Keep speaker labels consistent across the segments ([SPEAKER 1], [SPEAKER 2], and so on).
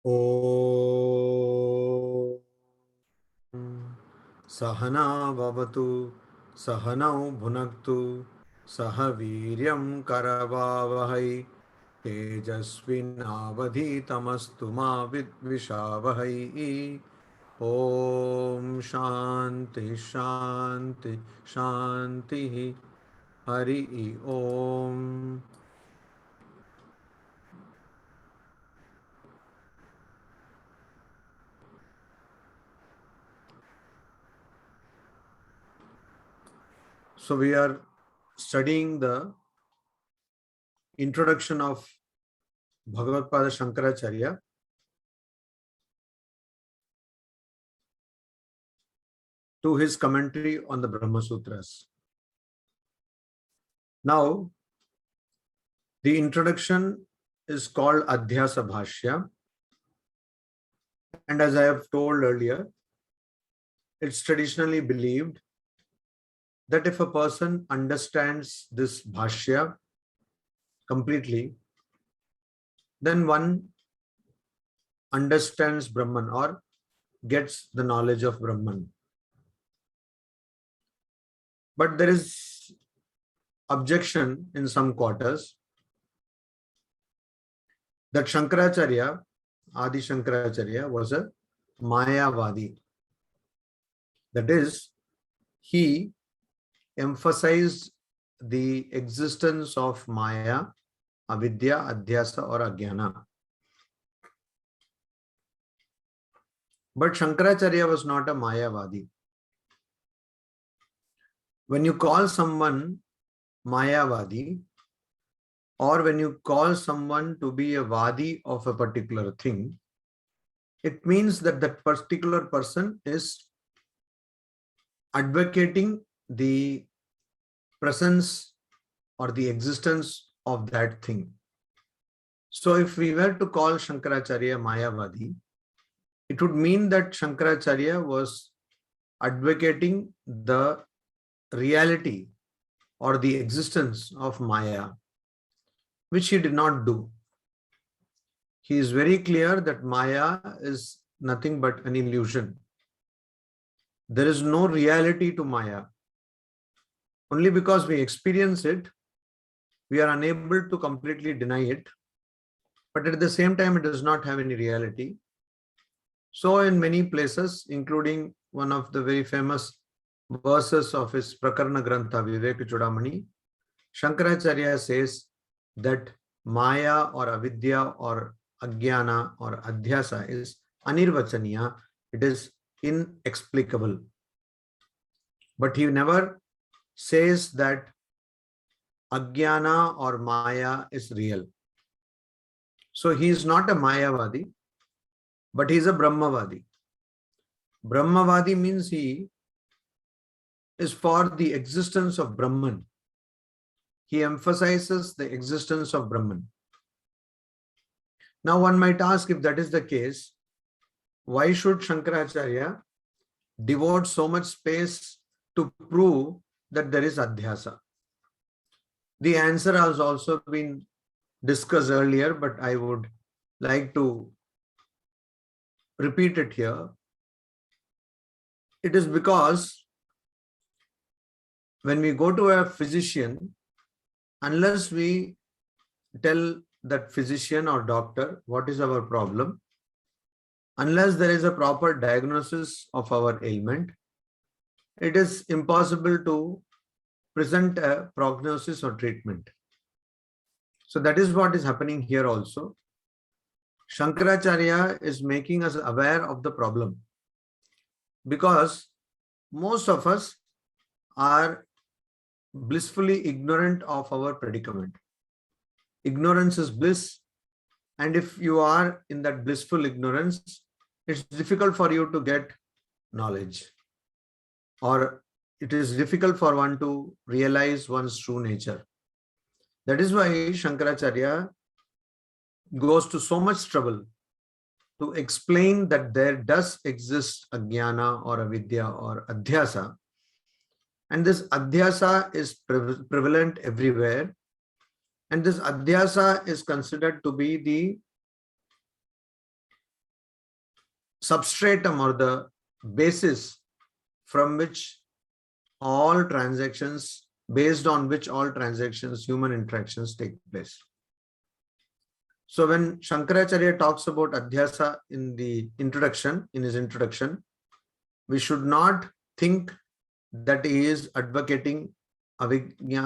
[SPEAKER 1] ॐ सहना भवतु सहनौ भुनक्तु सह वीर्यं करवावहै तेजस्विनावधीतमस्तु मा विद्विषावहै। ॐ शान्ति शान्ति शान्तिः। हरि ओम। So we are studying the introduction of Bhagavad-pada Shankaracharya to his commentary on the Brahma Sutras. Now, the introduction is called Adhyasa Bhashya, and as I have told earlier, it's traditionally believed that if a person understands this Bhashya completely, then one understands Brahman or gets the knowledge of Brahman. But there is objection in some quarters that Shankaracharya, Adi Shankaracharya, was a Mayavadi. That is, he emphasized the existence of Maya, Avidya, Adhyasa or Ajnana. But Shankaracharya was not a Mayavadi. When you call someone Mayavadi, or when you call someone to be a Vadi of a particular thing, it means that that particular person is advocating the presence or the existence of that thing. So if we were to call Shankaracharya Mayavadi, it would mean that Shankaracharya was advocating the reality or the existence of Maya, which he did not do. He is very clear that Maya is nothing but an illusion. There is no reality to Maya. Only because we experience it, we are unable to completely deny it. But at the same time, it does not have any reality. So in many places, including one of the very famous verses of his Prakarana Grantha, Vivek Chudamani, Shankaracharya says that Maya or Avidya or Ajnana or Adhyasa is anirvachaniya, it is inexplicable. But he never says that Ajnana or Maya is real. So he is not a Mayavadi, but he is a Brahmavadi. Brahmavadi means he is for the existence of Brahman. He emphasizes the existence of Brahman. Now one might ask, if that is the case, why should Shankaracharya devote so much space to prove that there is Adhyasa? The answer has also been discussed earlier, but I would like to repeat it here. It is because when we go to a physician, unless we tell that physician or doctor what is our problem, unless there is a proper diagnosis of our ailment, it is impossible to present a prognosis or treatment. So that is what is happening here also. Shankaracharya is making us aware of the problem, because most of us are blissfully ignorant of our predicament. Ignorance is bliss, and if you are in that blissful ignorance, it's difficult for you to get knowledge, or it is difficult for one to realize one's true nature. That is why Shankaracharya goes to so much trouble to explain that there does exist Ajnana or Avidya or Adhyasa, and this Adhyasa is prevalent everywhere, and this Adhyasa is considered to be the substratum or the basis from which all transactions, based on which all transactions, human interactions take place. So when Shankaracharya talks about Adhyasa in the introduction, in his introduction, we should not think that he is advocating avidya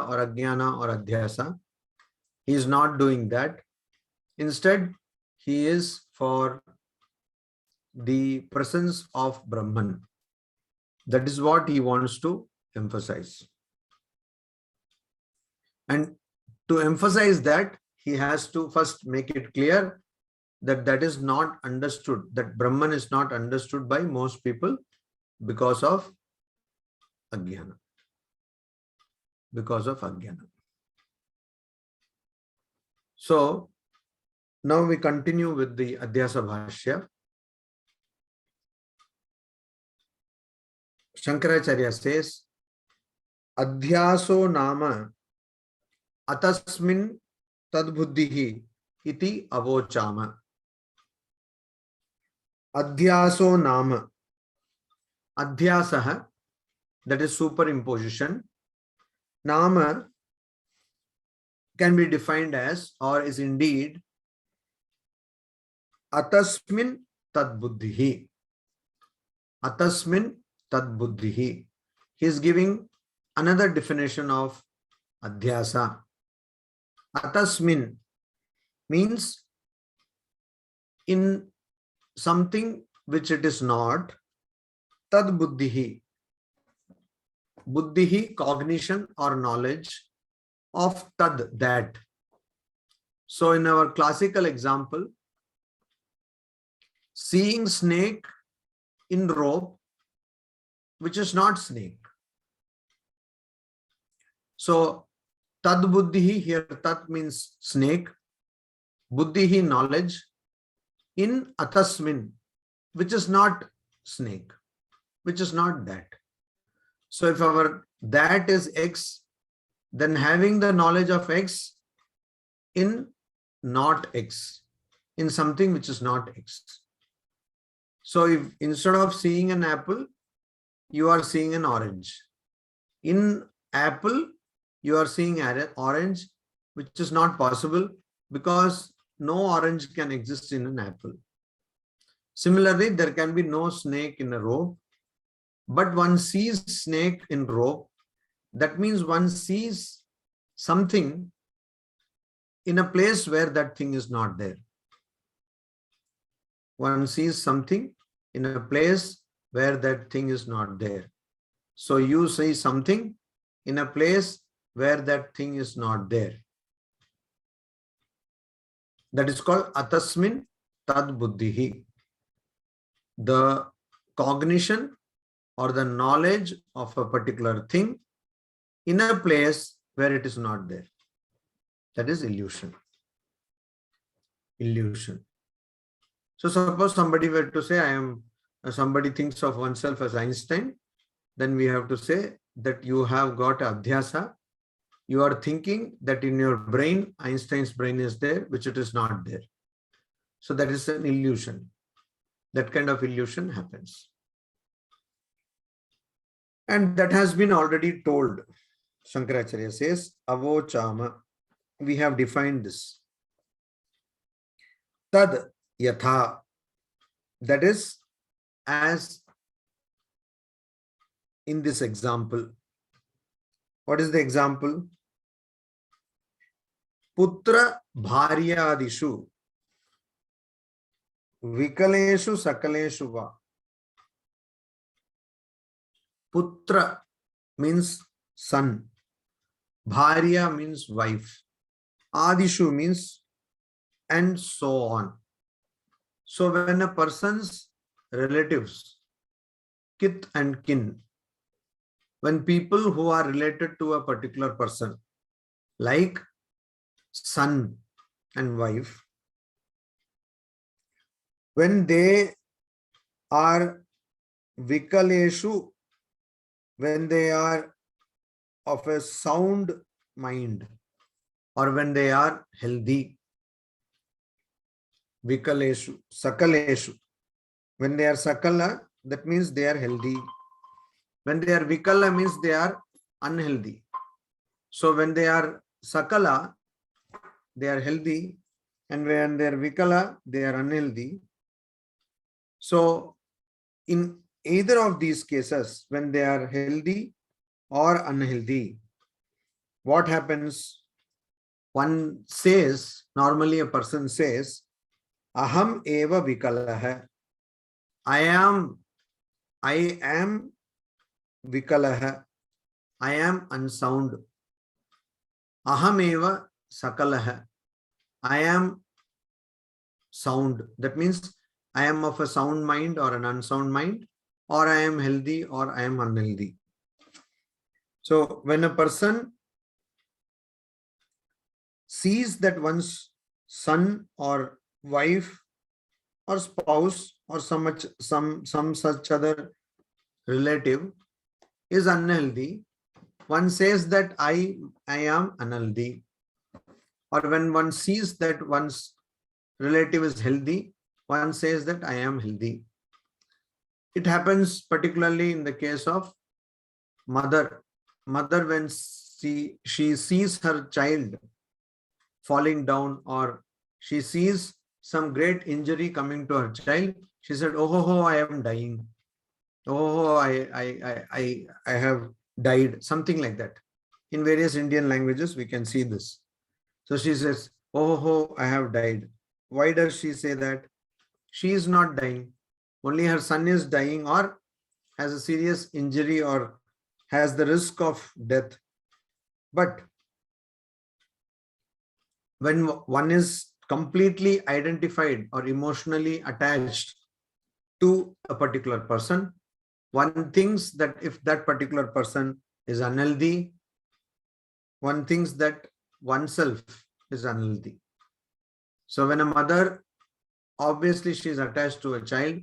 [SPEAKER 1] or ajnana or adhyasa. He is not doing that. Instead, he is for the presence of Brahman. That is what he wants to emphasize. And to emphasize that, he has to first make it clear that that is not understood, that Brahman is not understood by most people because of ajnana. Because of ajnana. So now we continue with the Adhyasa Bhashya. Shankaracharya says, Adhyaso nama atasmin tadbuddhihi iti avochama. Adhyaso nama. Adhyasaha, that is superimposition. Nama can be defined as, or is indeed, atasmin tadbuddhihi. Atasmin tadbuddhihi. He is giving another definition of adhyasa. Atasmin means in something which it is not. Tadbuddhihi. Buddhihi, cognition or knowledge of tad, that. So in our classical example, seeing snake in rope, which is not snake. So tad buddhihi, here tat means snake, buddhihi, knowledge, in atasmin, which is not snake, which is not that. So if our that is X, then having the knowledge of X in not X, in something which is not X. So if instead of seeing an apple, you are seeing an orange. In apple, you are seeing orange, which is not possible because no orange can exist in an apple. Similarly, there can be no snake in a rope, but one sees snake in rope. That means one sees something in a place where that thing is not there. One sees something in a place where that thing is not there. So you see something in a place where that thing is not there. That is called atasmin tad buddhihi. The cognition or the knowledge of a particular thing in a place where it is not there. That is illusion. Illusion. So suppose somebody were to say, somebody thinks of oneself as Einstein, then we have to say that you have got adhyasa. You are thinking that in your brain, Einstein's brain is there, which it is not there. So that is an illusion. That kind of illusion happens. And that has been already told. Shankaracharya says, avochama. We have defined this. Tad yatha. That is as in this example. What is the example? Putra bharyadishu vikaleshu sakaleshu va. Putra means son. Bharya means wife. Adishu means and so on. So when a person's relatives, kith and kin, when people who are related to a particular person, like son and wife, when they are vikaleshu, when they are of a sound mind, or when they are healthy, vikaleshu, sakaleshu, When they are sakala, that means they are healthy. When they are vikala means they are unhealthy. So when they are sakala, they are healthy, and when they are vikala, they are unhealthy. So in either of these cases, when they are healthy or unhealthy, what happens? One says, normally a person says, aham eva vikalah. I am vikalah. I am unsound. Aham eva sakalah. I am sound. That means I am of a sound mind or an unsound mind, or I am healthy or I am unhealthy. So when a person sees that one's son or wife or spouse or some such other relative is unhealthy, one says that I am unhealthy. Or when one sees that one's relative is healthy, one says that I am healthy. It happens particularly in the case of mother. Mother, when she sees her child falling down, or she sees some great injury coming to her child, she said, oh, I am dying. Oh, I have died. Something like that. In various Indian languages, we can see this. So she says, oh, I have died. Why does she say that? She is not dying. Only her son is dying or has a serious injury or has the risk of death. But when one is completely identified or emotionally attached to a particular person, one thinks that if that particular person is unhealthy, one thinks that oneself is unhealthy. So when a mother, obviously she is attached to a child,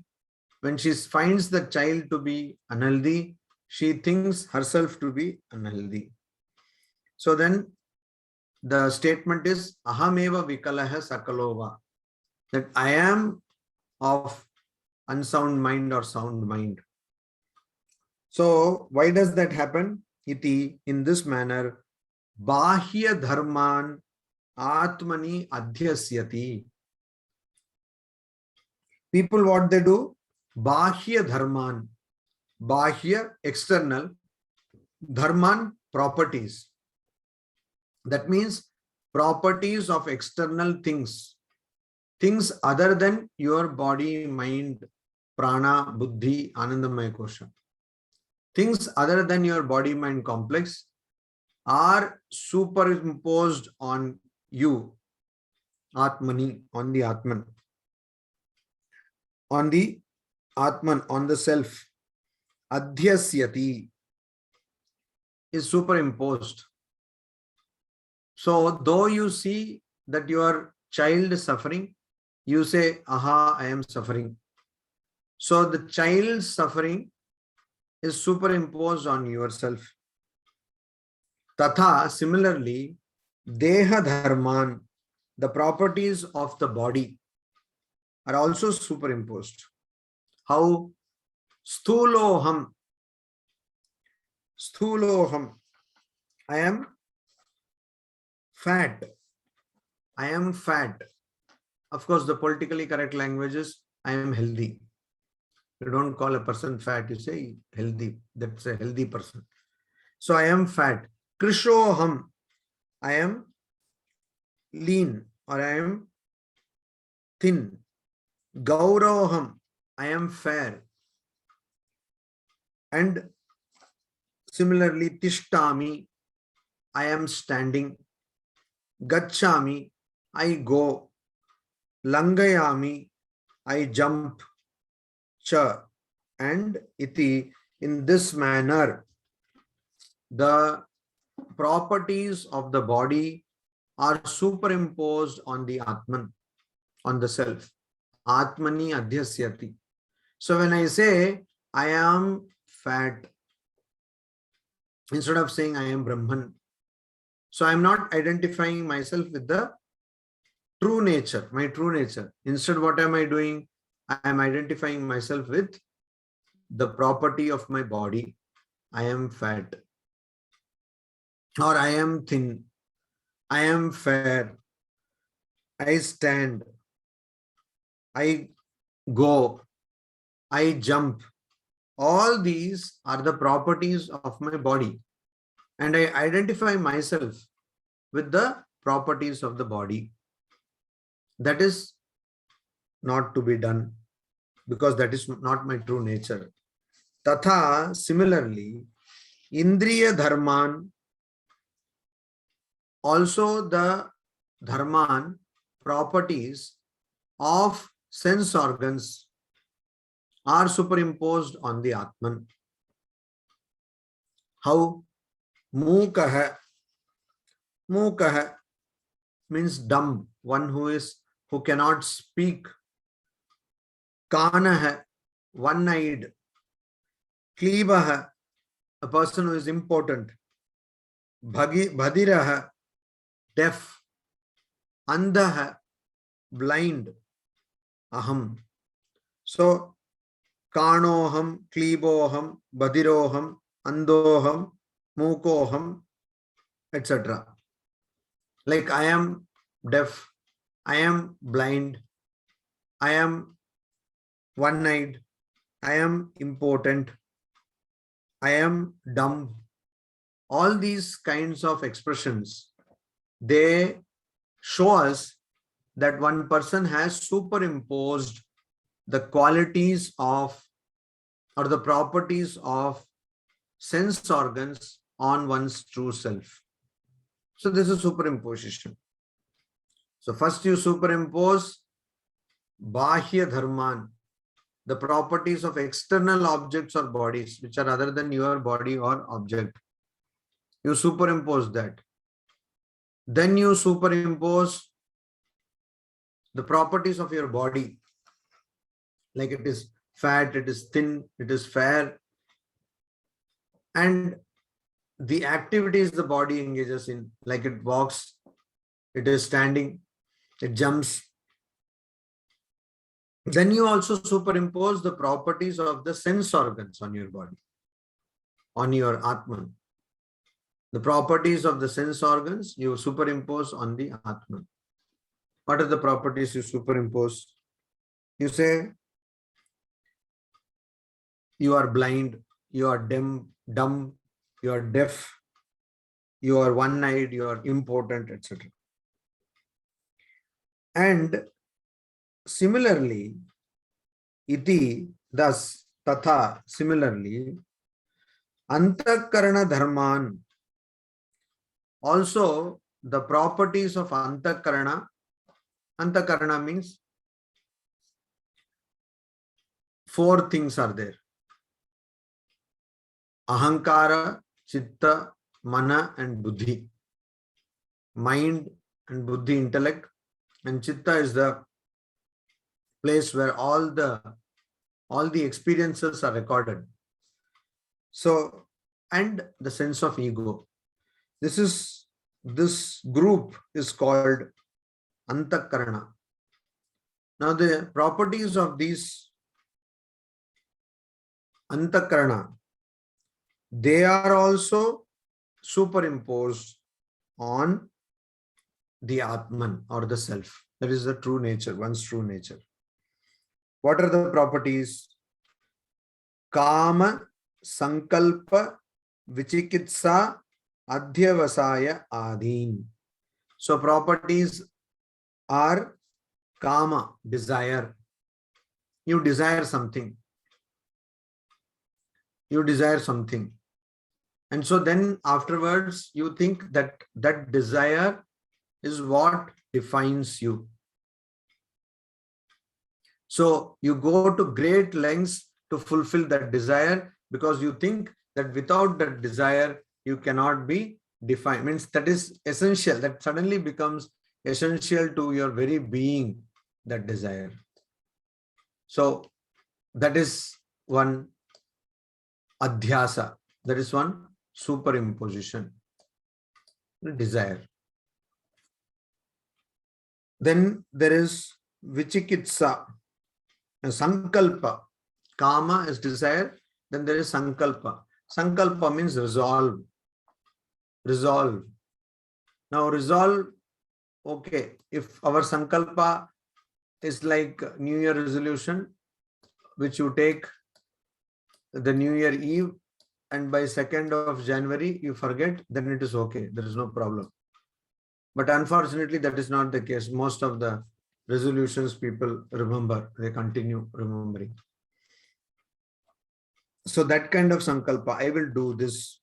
[SPEAKER 1] when she finds the child to be unhealthy, she thinks herself to be unhealthy. So then the statement is ahameva vikalaha sakalova, that I am of unsound mind or sound mind. So why does that happen? Iti, in this manner, bahya dharman atmani adhyasyati. People, what they do? Bahya dharman. Bahya, external. Dharman, properties. That means properties of external things. Things other than your body, mind, prana, buddhi, anandamaya kosha. Things other than your body, mind complex are superimposed on you, Atmani, on the Atman. On the Atman, on the self. Adhyasyati is superimposed. So though you see that your child is suffering, you say, aha, I am suffering. So the child's suffering is superimposed on yourself. Tatha, similarly, deha dharman, the properties of the body, are also superimposed. How? Sthuloham. Sthuloham. I am fat. I am fat. Of course, the politically correct language is I am healthy. You don't call a person fat, you say healthy. That's a healthy person. So I am fat. Krishoham. I am lean or I am thin. Gauroham. I am fair. And similarly, Tishtami. I am standing. Gachami. I go. Langayami. I jump. Cha. And iti. In this manner, the properties of the body are superimposed on the Atman, on the self. Atmani adhyasyati. So when I say I am fat, instead of saying I am Brahman, so I am not identifying myself with the true nature, my true nature. Instead, what am I doing? I am identifying myself with the property of my body. I am fat, or I am thin, I am fair, I stand, I go, I jump. All these are the properties of my body. And I identify myself with the properties of the body. That is not to be done, because that is not my true nature. Tatha, similarly, Indriya Dharman, also the Dharman, properties of sense organs, are superimposed on the Atman. How? Mukaha. Mukaha means dumb, one who cannot speak. Kanaha, one-eyed. Klibaha, a person who is important. Bhadiraha, deaf. Andaha, blind. Aham. So, Kanoham, Kliboham, Badiroham, Andoham, Mukoham, etc. Like I am deaf, I am blind, I am one-eyed, I am important, I am dumb. All these kinds of expressions, they show us that one person has superimposed the qualities of or the properties of sense organs on one's true self. So this is superimposition. So first you superimpose Bahya Dharman, the properties of external objects or bodies which are other than your body or object. You superimpose that. Then you superimpose the properties of your body, like it is fat, it is thin, it is fair, and the activities the body engages in, like it walks, it is standing, it jumps. Then you also superimpose the properties of the sense organs on your body, on your Atman. The properties of the sense organs you superimpose on the Atman. What are the properties you superimpose? You say you are blind, you are dumb, you are deaf, you are one-eyed, you are important, etc. And similarly, iti, thus, tatha, similarly, antakarana dharman, also the properties of antakarana. Antakarana means 4 things are there. Ahankara, Chitta, Mana and Buddhi. Mind and Buddhi, intellect, and Chitta is the place where all the experiences are recorded. So, and the sense of ego. This group is called Antakarana. Now the properties of these Antakarana, they are also superimposed on the Atman or the self. That is the true nature, one's true nature. What are the properties? Kama, Sankalpa, Vichikitsa, Adhyavasaya, Adin. So properties are Kama, desire. You desire something. You desire something. And so then afterwards, you think that that desire is what defines you. So you go to great lengths to fulfill that desire because you think that without that desire, you cannot be defined. Means that is essential. That suddenly becomes essential to your very being, that desire. So that is one adhyasa. That is one superimposition. Desire. Then there is vichikitsa. Sankalpa. Kama is desire. Then there is sankalpa. Sankalpa means resolve. Resolve. Now resolve. Okay. If our sankalpa is like New Year resolution, which you take the New Year Eve, and by 2nd of January you forget, then it is okay. There is no problem. But unfortunately, that is not the case. Most of the resolutions people remember, they continue remembering. So that kind of sankalpa, I will do this.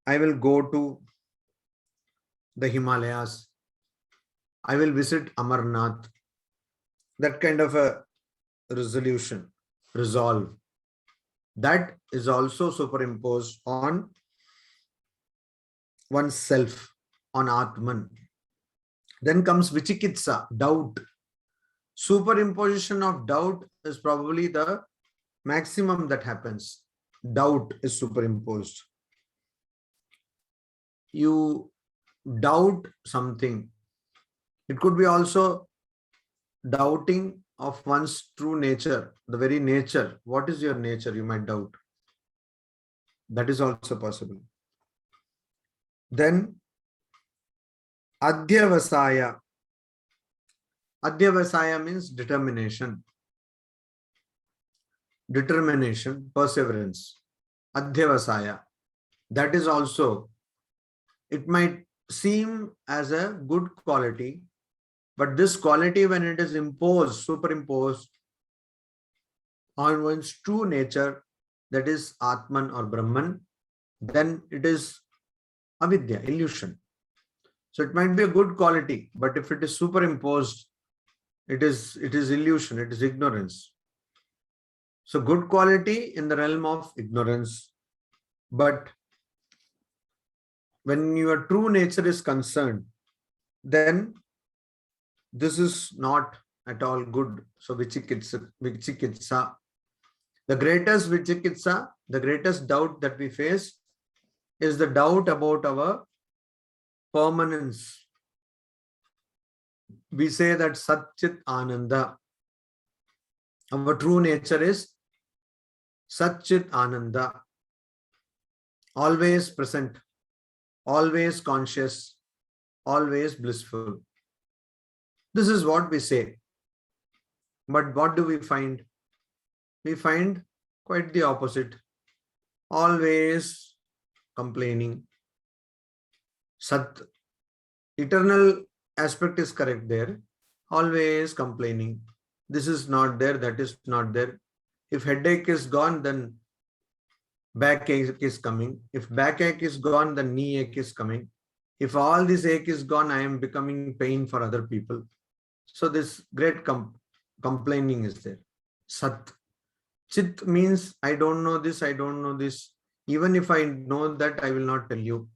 [SPEAKER 1] I will go to the Himalayas. I will visit Amarnath. That kind of a resolution, resolve. That is also superimposed on oneself, on Atman. Then comes Vichikitsa, doubt. Superimposition of doubt is probably the maximum that happens. Doubt is superimposed. You doubt something. It could be also doubting of one's true nature, the very nature. What is your nature? You might doubt. That is also possible. Then Adhyavasaya. Adhyavasaya means determination. Determination, perseverance. Adhyavasaya. That is also, it might seem as a good quality, but this quality, when it is imposed, superimposed on one's true nature, that is Atman or Brahman, then it is avidya, illusion. So it might be a good quality, but if it is superimposed, it is illusion, it is ignorance. So good quality in the realm of ignorance, but when your true nature is concerned, then this is not at all good. So Vichikitsa. The greatest Vichikitsa, the greatest doubt that we face is the doubt about our permanence. We say that Satchit Ananda. Our true nature is Satchit Ananda. Always present, always conscious, always blissful. This is what we say. But what do we find? We find quite the opposite. Always complaining. Sat, eternal aspect is correct there. Always complaining. This is not there, that is not there. If headache is gone, then backache is coming. If backache is gone, then knee ache is coming. If all this ache is gone, I am becoming pain for other people. So this great complaining is there. Sat. Chit means I don't know this, I don't know this. Even if I know that, I will not tell you.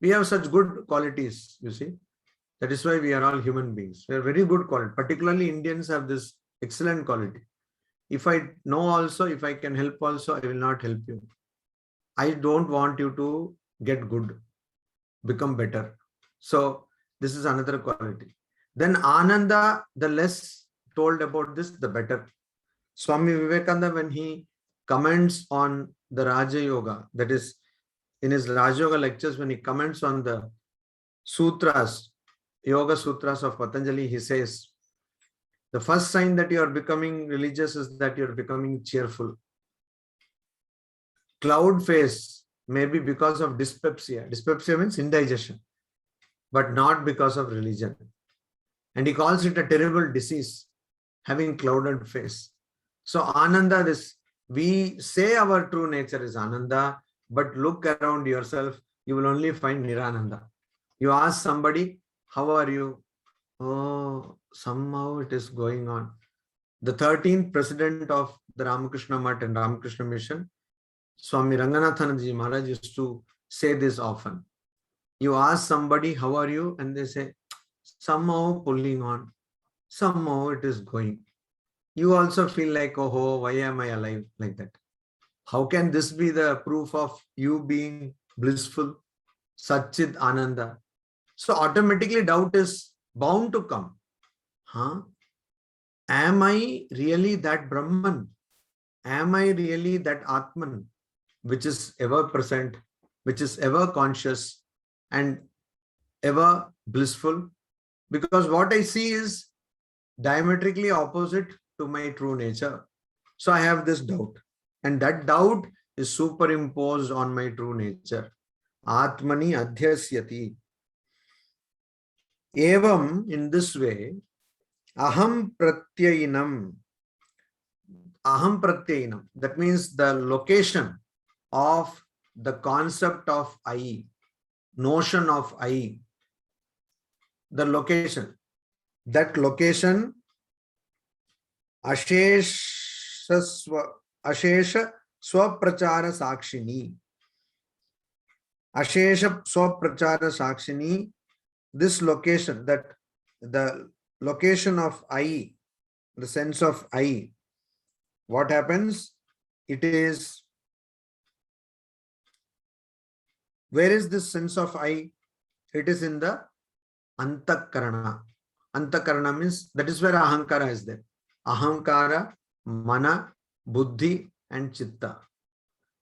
[SPEAKER 1] We have such good qualities, you see. That is why we are all human beings. We are very good quality. Particularly Indians have this excellent quality. If I know also, if I can help also, I will not help you. I don't want you to get good, become better. So this is another quality. Then Ananda, the less told about this, the better. Swami Vivekananda, when he comments on the Raja Yoga, that is in his Raja Yoga lectures, when he comments on the sutras, Yoga Sutras of Patanjali, he says, the first sign that you are becoming religious is that you are becoming cheerful. Cloud face may be because of dyspepsia. Dyspepsia means indigestion, but not because of religion. And he calls it a terrible disease, having clouded face. So Ananda, we say our true nature is Ananda, but look around yourself, you will only find Nirananda. You ask somebody, how are you? Oh, somehow it is going on. The 13th president of the Ramakrishna Math and Ramakrishna Mission, Swami Ranganathanji Maharaj, used to say this often. You ask somebody, how are you? And they say, somehow pulling on, somehow it is going. You also feel like, oh, why am I alive like that? How can this be the proof of you being blissful? Satchit Ananda. So automatically doubt is bound to come. Huh? am I really that Brahman? Am I really that Atman, which is ever present, which is ever conscious and ever blissful? Because what I see is diametrically opposite to my true nature. So I have this doubt, and that doubt is superimposed on my true nature. Atmani adhyasyati. Evam, in this way, aham pratyayinam. Aham pratyayinam. That means the location of the concept of I, notion of I, the location. That location, ashesha swaprachara sakshini. Ashesha swaprachara sakshini. This location, that the location of I, the sense of I, what happens? It is, where is this sense of I? It is in the antakarana. Antakarana means that is where ahankara is there. Ahankara, mana, buddhi, and chitta.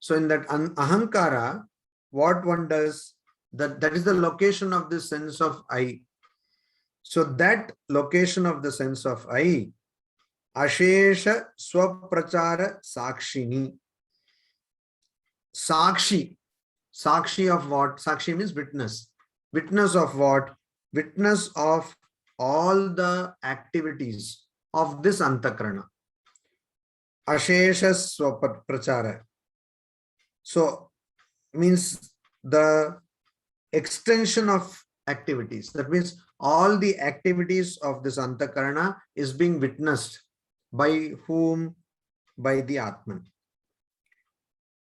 [SPEAKER 1] So in that ahankara, what one does, that is the location of the sense of I. So that location of the sense of I, ashesha swaprachara sakshini. Sakshi. Sakshi of what? Sakshi means witness. Witness of what? Witness of all the activities of this antakarana. Ashesha swaprachara. So means the extension of activities. That means all the activities of this antakarana is being witnessed by whom? By the Atman.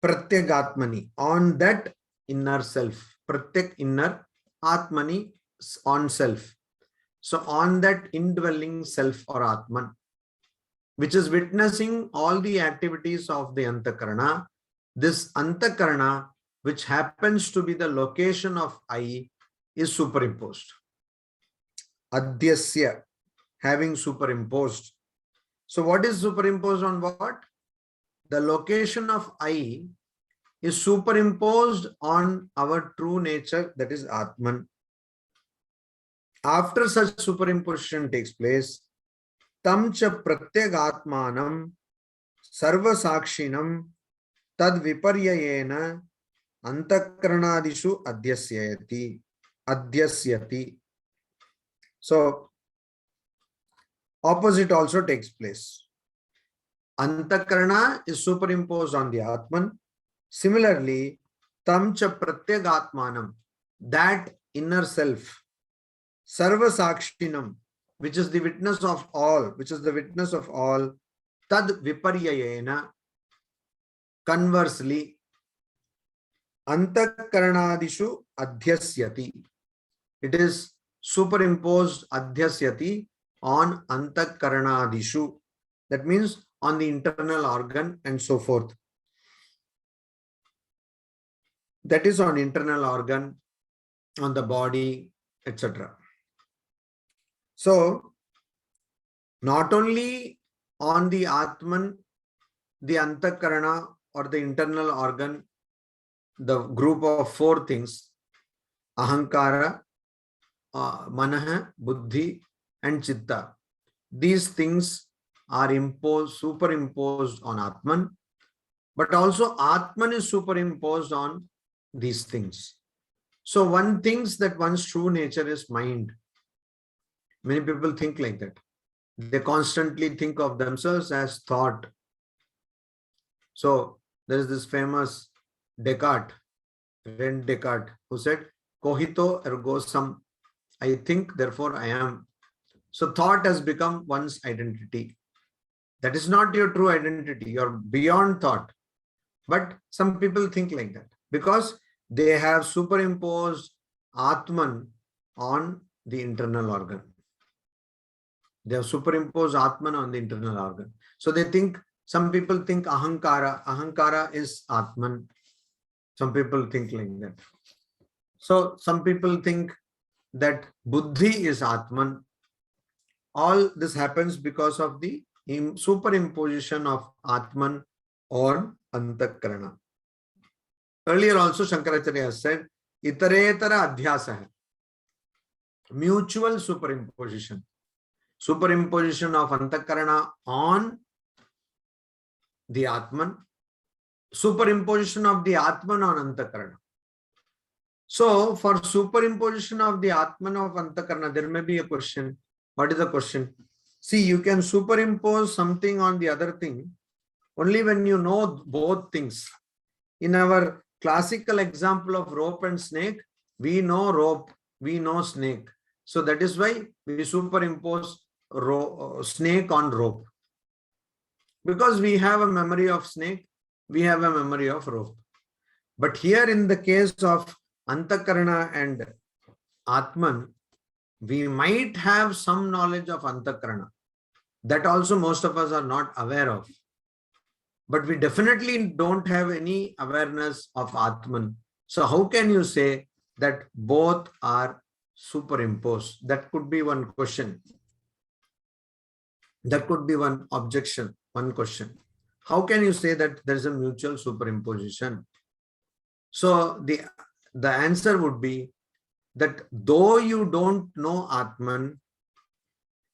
[SPEAKER 1] Pratyagatmani, on that inner self. Pratyak inner, Atmani on self. So on that indwelling self or Atman, which is witnessing all the activities of the antakarana, this antakarana, which happens to be the location of I, is superimposed. Adhyasya, having superimposed. So what is superimposed on what? The location of I is superimposed on our true nature, that is Atman. After such superimposition takes place, tam cha pratyagatmanam sarva sakshinam tad viparyayena antakaranadishu adhyasyati. So opposite also takes place. Antakarana is superimposed on the Atman. Similarly, tam cha pratyagatmanam, that inner self, sarva sakshinam, which is the witness of all, tad viparyayena, conversely, antakaranadishu adhyasyati. It is superimposed adhyasyati on antakaranadishu. That means on the internal organ and so forth. That is on internal organ, on the body, etc. So, not only on the Atman, the antakarana or the internal organ, the group of four things, ahankara, manaha, buddhi, and chitta. These things are superimposed on Atman, but also Atman is superimposed on these things. So one thinks that one's true nature is mind. Many people think like that. They constantly think of themselves as thought. So there is this famous Descartes, Rene Descartes, who said, "Cogito ergo sum." I think, therefore I am. So thought has become one's identity. That is not your true identity. You're beyond thought. But some people think like that because they have superimposed Atman on the internal organ. They have superimposed Atman on the internal organ. So they think, some people think ahankara. Ahankara is Atman. Some people think like that. So some people think that buddhi is Atman, all this happens because of the superimposition of Atman on Antakarana. Earlier also Shankaracharya has said, Itaretara Adhyasa, mutual superimposition. Superimposition of Antakarana on the Atman, superimposition of the Atman on Antakarana. So for superimposition of the Atman of Antakarana, there may be a question. What is the question? See, you can superimpose something on the other thing only when you know both things. In our classical example of rope and snake, we know rope, we know snake. So that is why we superimpose snake on rope. Because we have a memory of snake, we have a memory of rope. But here in the case of Antakarana and Atman, we might have some knowledge of Antakarana. That also most of us are not aware of. But we definitely don't have any awareness of Atman. So how can you say that both are superimposed? That could be one question. That could be one objection, one question. How can you say that there is a mutual superimposition? So the answer would be that though you don't know Atman,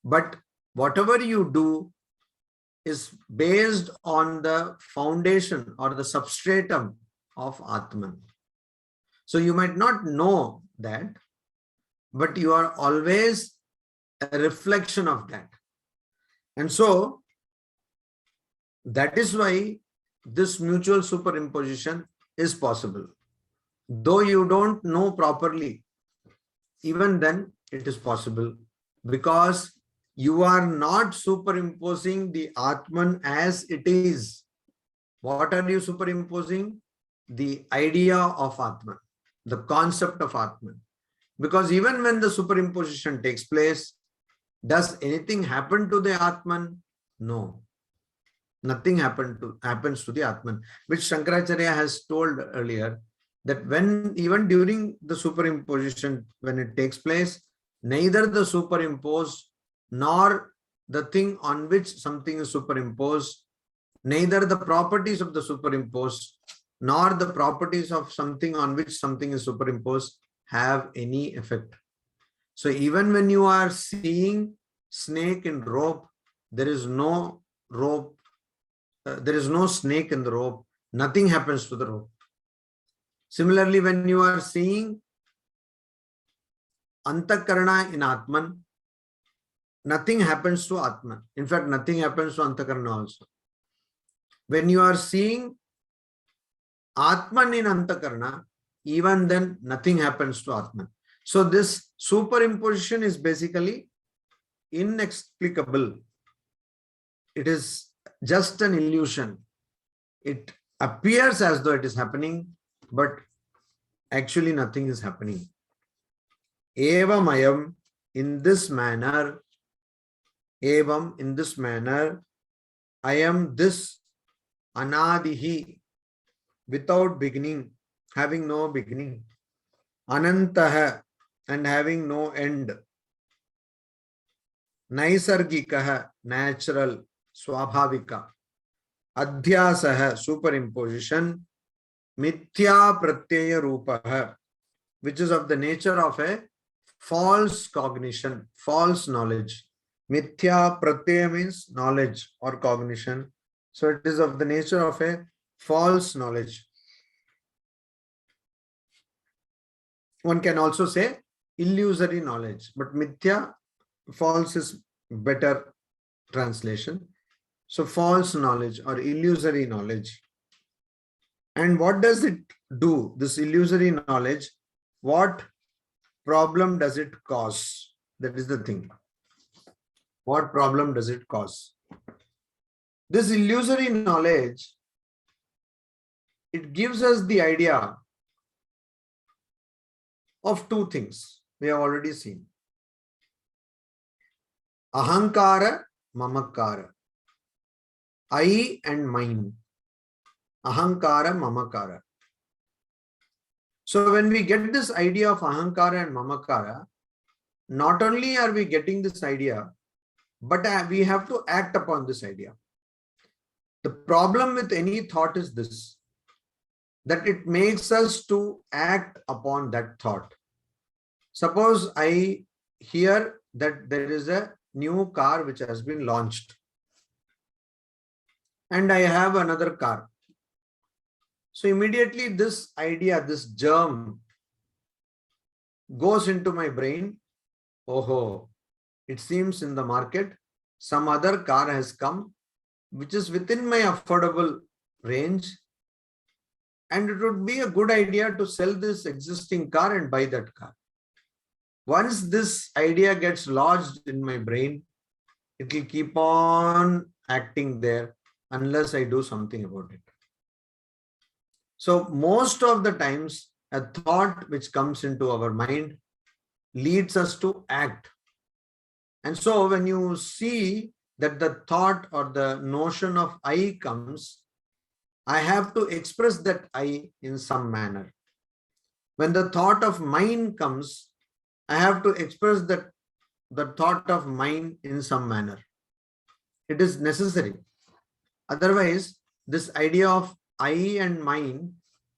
[SPEAKER 1] but whatever you do is based on the foundation or the substratum of Atman. So you might not know that, but you are always a reflection of that. And so that is why this mutual superimposition is possible. Though you don't know properly, even then it is possible, because you are not superimposing the Atman as it is. What are you superimposing? The idea of Atman, the concept of Atman. Because even when the superimposition takes place, does anything happen to the Atman? No. Nothing happens to the Atman, which Shankaracharya has told earlier, that when even during the superimposition, when it takes place, neither the superimposed nor the thing on which something is superimposed, neither the properties of the superimposed nor the properties of something on which something is superimposed have any effect. So even when you are seeing snake in rope, there is no rope, there is no snake in the rope, nothing happens to the rope. Similarly, when you are seeing Antakarana in Atman, nothing happens to Atman. In fact, nothing happens to Antakarana also. When you are seeing Atman in Antakarana, even then nothing happens to Atman. So this superimposition is basically inexplicable. It is just an illusion. It appears as though it is happening, but actually nothing is happening. Evamayam, in this manner, evam, in this manner, I am this anadihi, without beginning, having no beginning, anantaha, and having no end, naisargikaha, natural, swabhavika, adhyasaha, superimposition, mithya pratyaya rupaha, which is of the nature of a false cognition, false knowledge. Mithya pratyaya means knowledge or cognition. So it is of the nature of a false knowledge. One can also say illusory knowledge, but mithya, false is better translation. So false knowledge or illusory knowledge. And what does it do? This illusory knowledge, what problem does it cause? That is the thing. What problem does it cause? This illusory knowledge, it gives us the idea of two things we have already seen. Ahankara, mamakara. I and mine. Ahankara, mamakara. So when we get this idea of ahankara and mamakara, not only are we getting this idea but we have to act upon this idea. The problem with any thought is this, that it makes us to act upon that thought. Suppose I hear that there is a new car which has been launched, and I have another car. So immediately this idea, this germ goes into my brain. Oh, it seems in the market some other car has come which is within my affordable range, and it would be a good idea to sell this existing car and buy that car. Once this idea gets lodged in my brain, it will keep on acting there unless I do something about it. So most of the times, a thought which comes into our mind leads us to act. And so when you see that the thought or the notion of I comes, I have to express that I in some manner. When the thought of mine comes, I have to express that the thought of mine in some manner. It is necessary. Otherwise, this idea of I and mine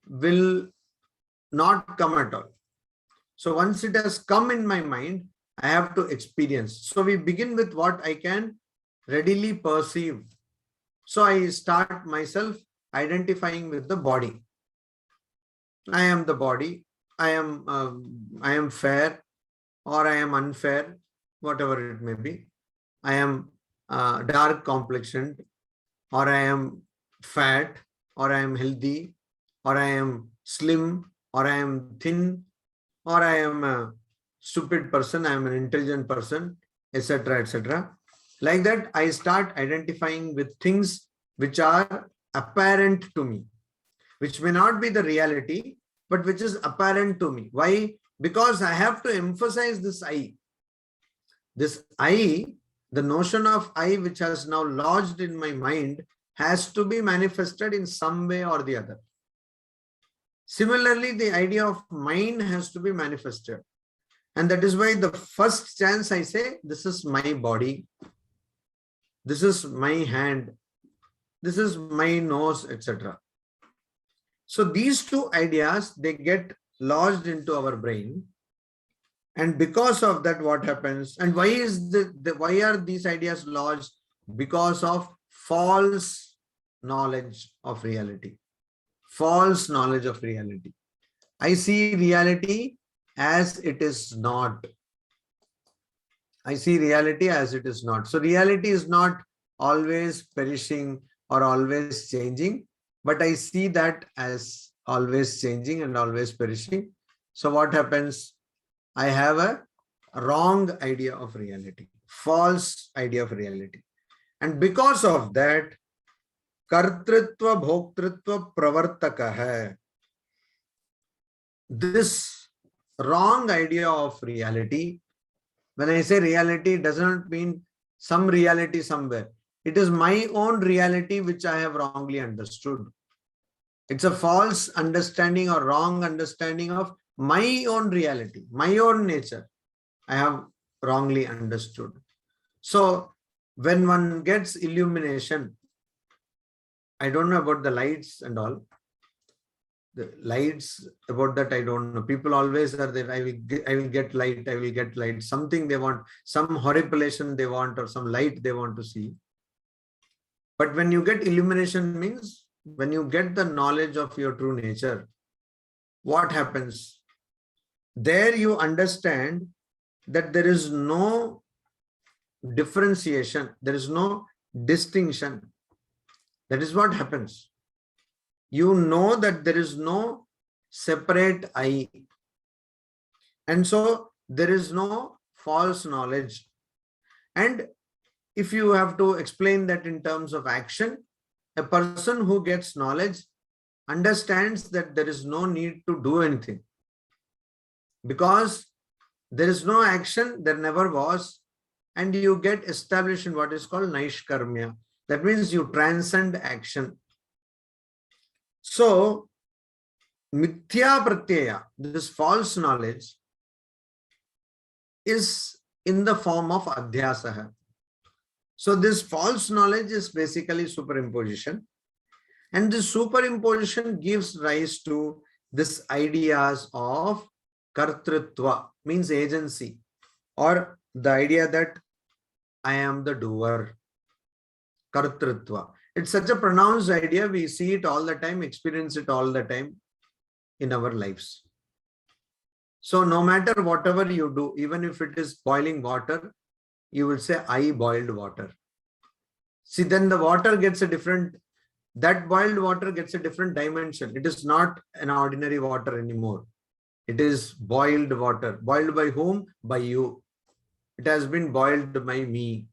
[SPEAKER 1] will not come at all. So once it has come in my mind, I have to experience. So we begin with what I can readily perceive. So I start myself identifying with the body. I am the body. I am fair, or I am unfair, whatever it may be. I am dark complexioned, or I am fat, or I am healthy, or I am slim, or I am thin, or I am a stupid person, I am an intelligent person, etc., etc. Like that, I start identifying with things which are apparent to me, which may not be the reality, but which is apparent to me. Why? Because I have to emphasize this I. This I, the notion of I which has now lodged in my mind, has to be manifested in some way or the other. Similarly, the idea of mine has to be manifested. And that is why the first chance I say, this is my body, this is my hand, this is my nose, etc. So these two ideas, they get lodged into our brain. And because of that, what happens? And why is why are these ideas lodged? Because of false knowledge of reality. False knowledge of reality. I see reality as it is not. I see reality as it is not. So reality is not always perishing or always changing, but I see that as always changing and always perishing. So what happens? I have a wrong idea of reality, false idea of reality. And because of that, kartritva bhoktritva pravartaka hai. This wrong idea of reality, when I say reality, it doesn't mean some reality somewhere. It is my own reality which I have wrongly understood. It's a false understanding or wrong understanding of my own reality, my own nature. I have wrongly understood. So when one gets illumination, I don't know about the lights and all. The lights, about that I don't know. People always are there. I will get light. I will get light. Something they want, some horripilation they want, or some light they want to see. But when you get illumination, means when you get the knowledge of your true nature, what happens? There you understand that there is no differentiation. There is no distinction. That is what happens. You know that there is no separate I. And so there is no false knowledge. And if you have to explain that in terms of action, a person who gets knowledge understands that there is no need to do anything. Because there is no action, there never was, and you get established in what is called Naishkarmya. That means you transcend action. So, mithya pratyaya, this false knowledge, is in the form of adhyasaha. So this false knowledge is basically superimposition. And this superimposition gives rise to this ideas of kartrutva, means agency, or the idea that I am the doer. Kartrutva. It's such a pronounced idea. We see it all the time, experience it all the time in our lives. So no matter whatever you do, even if it is boiling water, you will say, I boiled water. See, then the water gets a different, that boiled water gets a different dimension. It is not an ordinary water anymore. It is boiled water. Boiled by whom? By you. It has been boiled by me.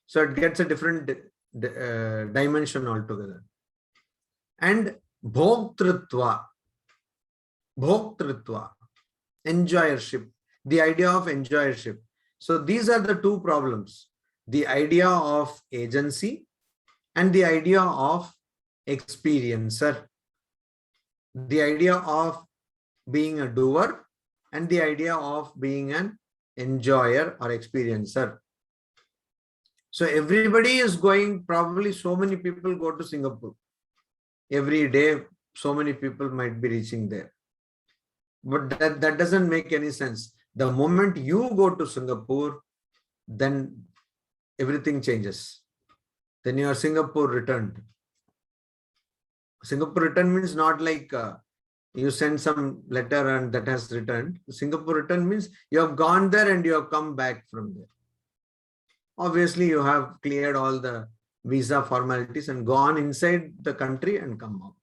[SPEAKER 1] So it gets a different dimension altogether. And bhoktrutva, enjoyership, the idea of enjoyership. So these are the two problems, the idea of agency and the idea of experiencer, the idea of being a doer and the idea of being an enjoyer or experiencer. So everybody is going, probably so many people go to Singapore. Every day, so many people might be reaching there. But that doesn't make any sense. The moment you go to Singapore, then everything changes. Then you are Singapore returned. Singapore return means not like you send some letter and that has returned. Singapore return means you have gone there and you have come back from there. Obviously, you have cleared all the visa formalities and gone inside the country and come out.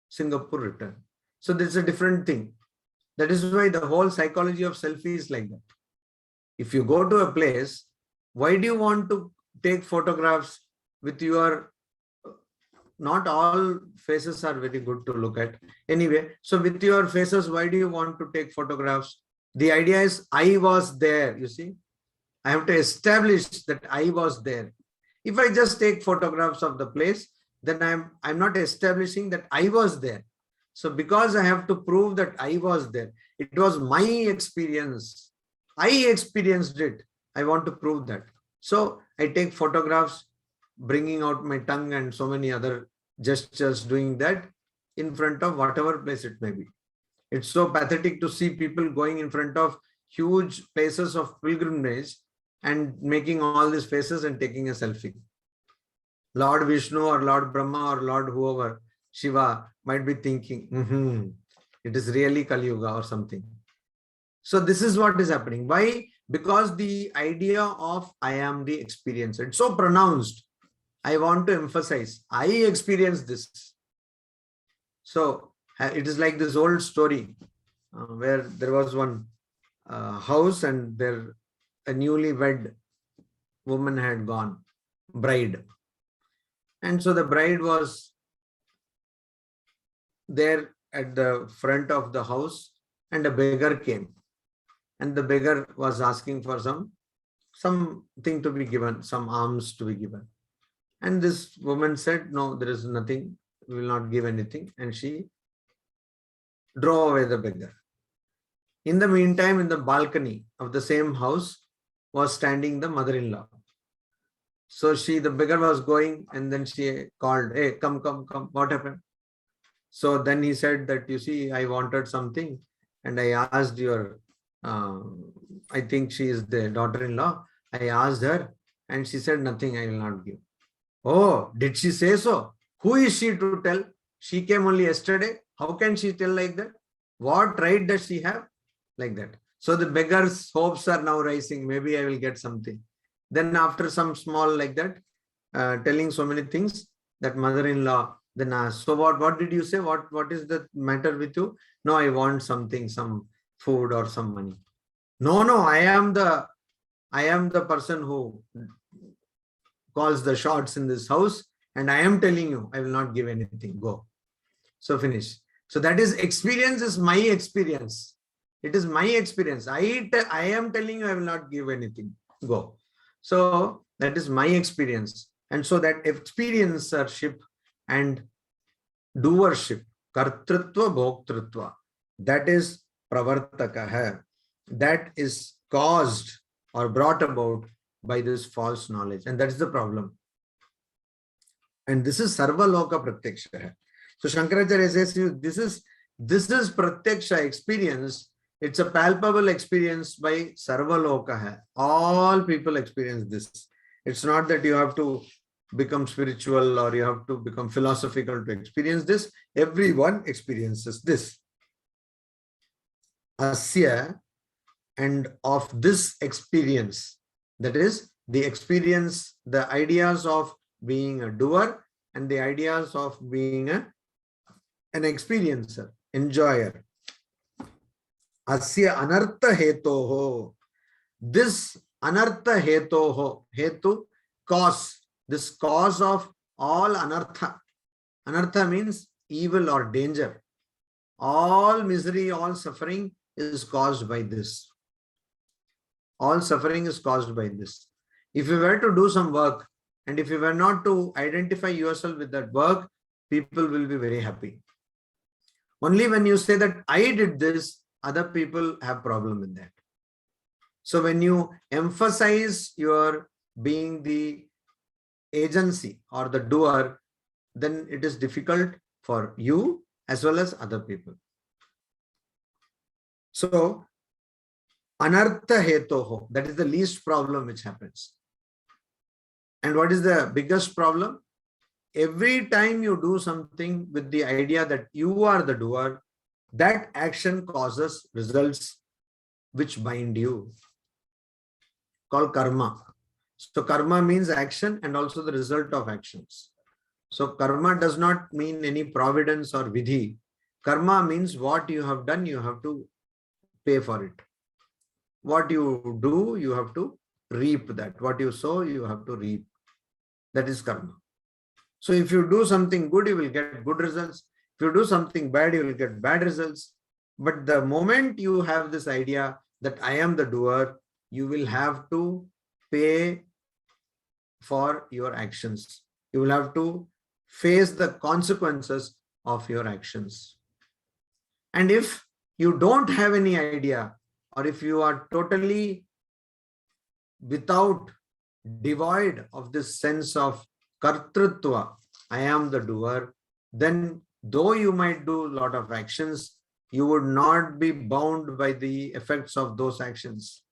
[SPEAKER 1] Singapore return. So this is a different thing. That is why the whole psychology of selfie is like that. If you go to a place, why do you want to take photographs with your, not all faces are very good to look at. Anyway, so with your faces, why do you want to take photographs? The idea is I was there, you see. I have to establish that I was there. If I just take photographs of the place, then I'm not establishing that I was there. So because I have to prove that I was there, it was my experience. I experienced it. I want to prove that. So I take photographs, bringing out my tongue and so many other gestures, doing that in front of whatever place it may be. It's so pathetic to see people going in front of huge places of pilgrimage and making all these faces and taking a selfie. Lord Vishnu or Lord Brahma or Lord whoever, Shiva, might be thinking, it is really Kali Yuga or something. So this is what is happening. Why? Because the idea of I am the experiencer, it's so pronounced. I want to emphasize, I experienced this. So it is like this old story where there was one house and there a newlywed woman had gone, bride. And so the bride was there at the front of the house and a beggar came. And the beggar was asking for something to be given, some alms to be given. And this woman said, no, there is nothing, we will not give anything. And she drove away the beggar. In the meantime, in the balcony of the same house was standing the mother-in-law. So the beggar was going and then she called, hey, come, what happened? So then he said that, you see, I wanted something and I asked your, I think she is the daughter-in-law. I asked her and she said, nothing, I will not give. Oh, did she say so? Who is she to tell? She came only yesterday. How can she tell like that? What right does she have? Like that. So the beggar's hopes are now rising. Maybe I will get something. Then after some small like that, telling so many things, that mother-in-law then asked, so what did you say? What is the matter with you? No, I want something, some food or some money. No, I am the person who calls the shots in this house, and I am telling you, I will not give anything. Go. So finish. So that is experience is my experience. It is my experience. I am telling you, I will not give anything. Go. So that is my experience. And so that experiencership and doership, kartrutva, bhoktrutva, that is pravartaka hai. That is caused or brought about by this false knowledge. And that's the problem. And this is Sarva Loka Pratyaksha. So Shankaracharya says, this is Pratyaksha experience. It's a palpable experience by Sarva Loka. All people experience this. It's not that you have to become spiritual or you have to become philosophical to experience this. Everyone experiences this. Asya, and of this experience, that is the experience, the ideas of being a doer and the ideas of being an experiencer, enjoyer. Asya anartha hetoho. This anartha hetoho, hetu, cause, this cause of all anartha. Anartha means evil or danger. All misery, all suffering is caused by this. All suffering is caused by this. If you were to do some work and if you were not to identify yourself with that work, people will be very happy. Only when you say that I did this, other people have problem with that. So when you emphasize your being the agency or the doer, then it is difficult for you as well as other people. So anartha hetoho, that is the least problem which happens. And what is the biggest problem? Every time you do something with the idea that you are the doer, that action causes results which bind you, called karma. So karma means action and also the result of actions. So karma does not mean any providence or vidhi. Karma means what you have done, you have to pay for it. What you do, you have to reap that. What you sow, you have to reap. That is karma. So if you do something good, you will get good results. If you do something bad, you will get bad results. But the moment you have this idea that I am the doer, you will have to pay for your actions. You will have to face the consequences of your actions. And if you don't have any idea, or if you are totally devoid of this sense of kartrutva, I am the doer, then though you might do a lot of actions, you would not be bound by the effects of those actions.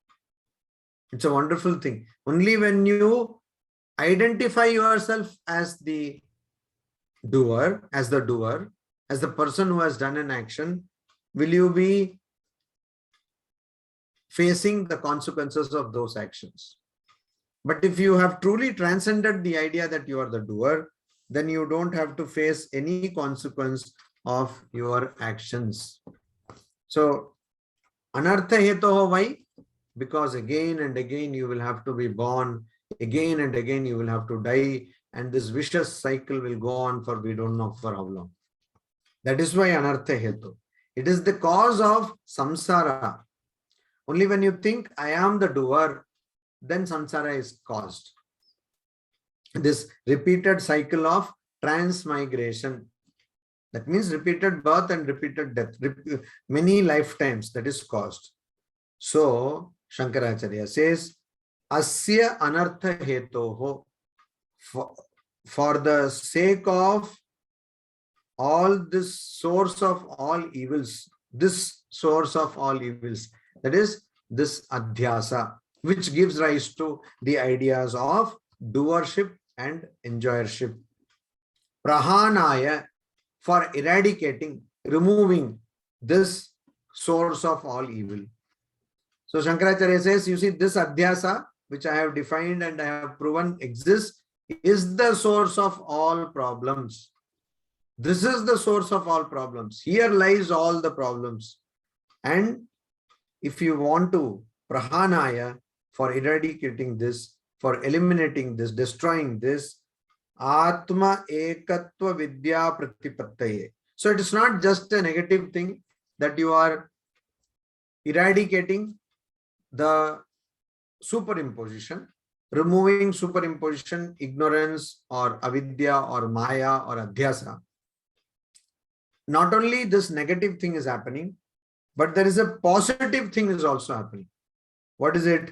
[SPEAKER 1] It's a wonderful thing. Only when you identify yourself as the doer, as the person who has done an action, will you be facing the consequences of those actions. But if you have truly transcended the idea that you are the doer, then you don't have to face any consequence of your actions. So, anartha hetoho, why? Because again and again you will have to be born, again and again you will have to die, and this vicious cycle will go on for we don't know for how long. That is why anartha hetu. It is the cause of samsara. Only when you think I am the doer, then samsara is caused. This repeated cycle of transmigration. That means repeated birth and repeated death. Many lifetimes that is caused. So Shankaracharya says, Asya anartha hetoho, for the sake of all this source of all evils, that is this adhyasa, which gives rise to the ideas of doership and enjoyership. Prahanaya, for eradicating, removing this source of all evil. So Shankaracharya says, you see, this adhyasa, which I have defined and I have proven exists, is the source of all problems. This is the source of all problems. Here lies all the problems. And if you want to, prahanaya, for eradicating this, for eliminating this, destroying this, atma ekatva vidya pratipattaye. So it is not just a negative thing that you are eradicating the superimposition, removing superimposition, ignorance or avidya or maya or adhyasa. Not only this negative thing is happening, but there is a positive thing is also happening. What is it?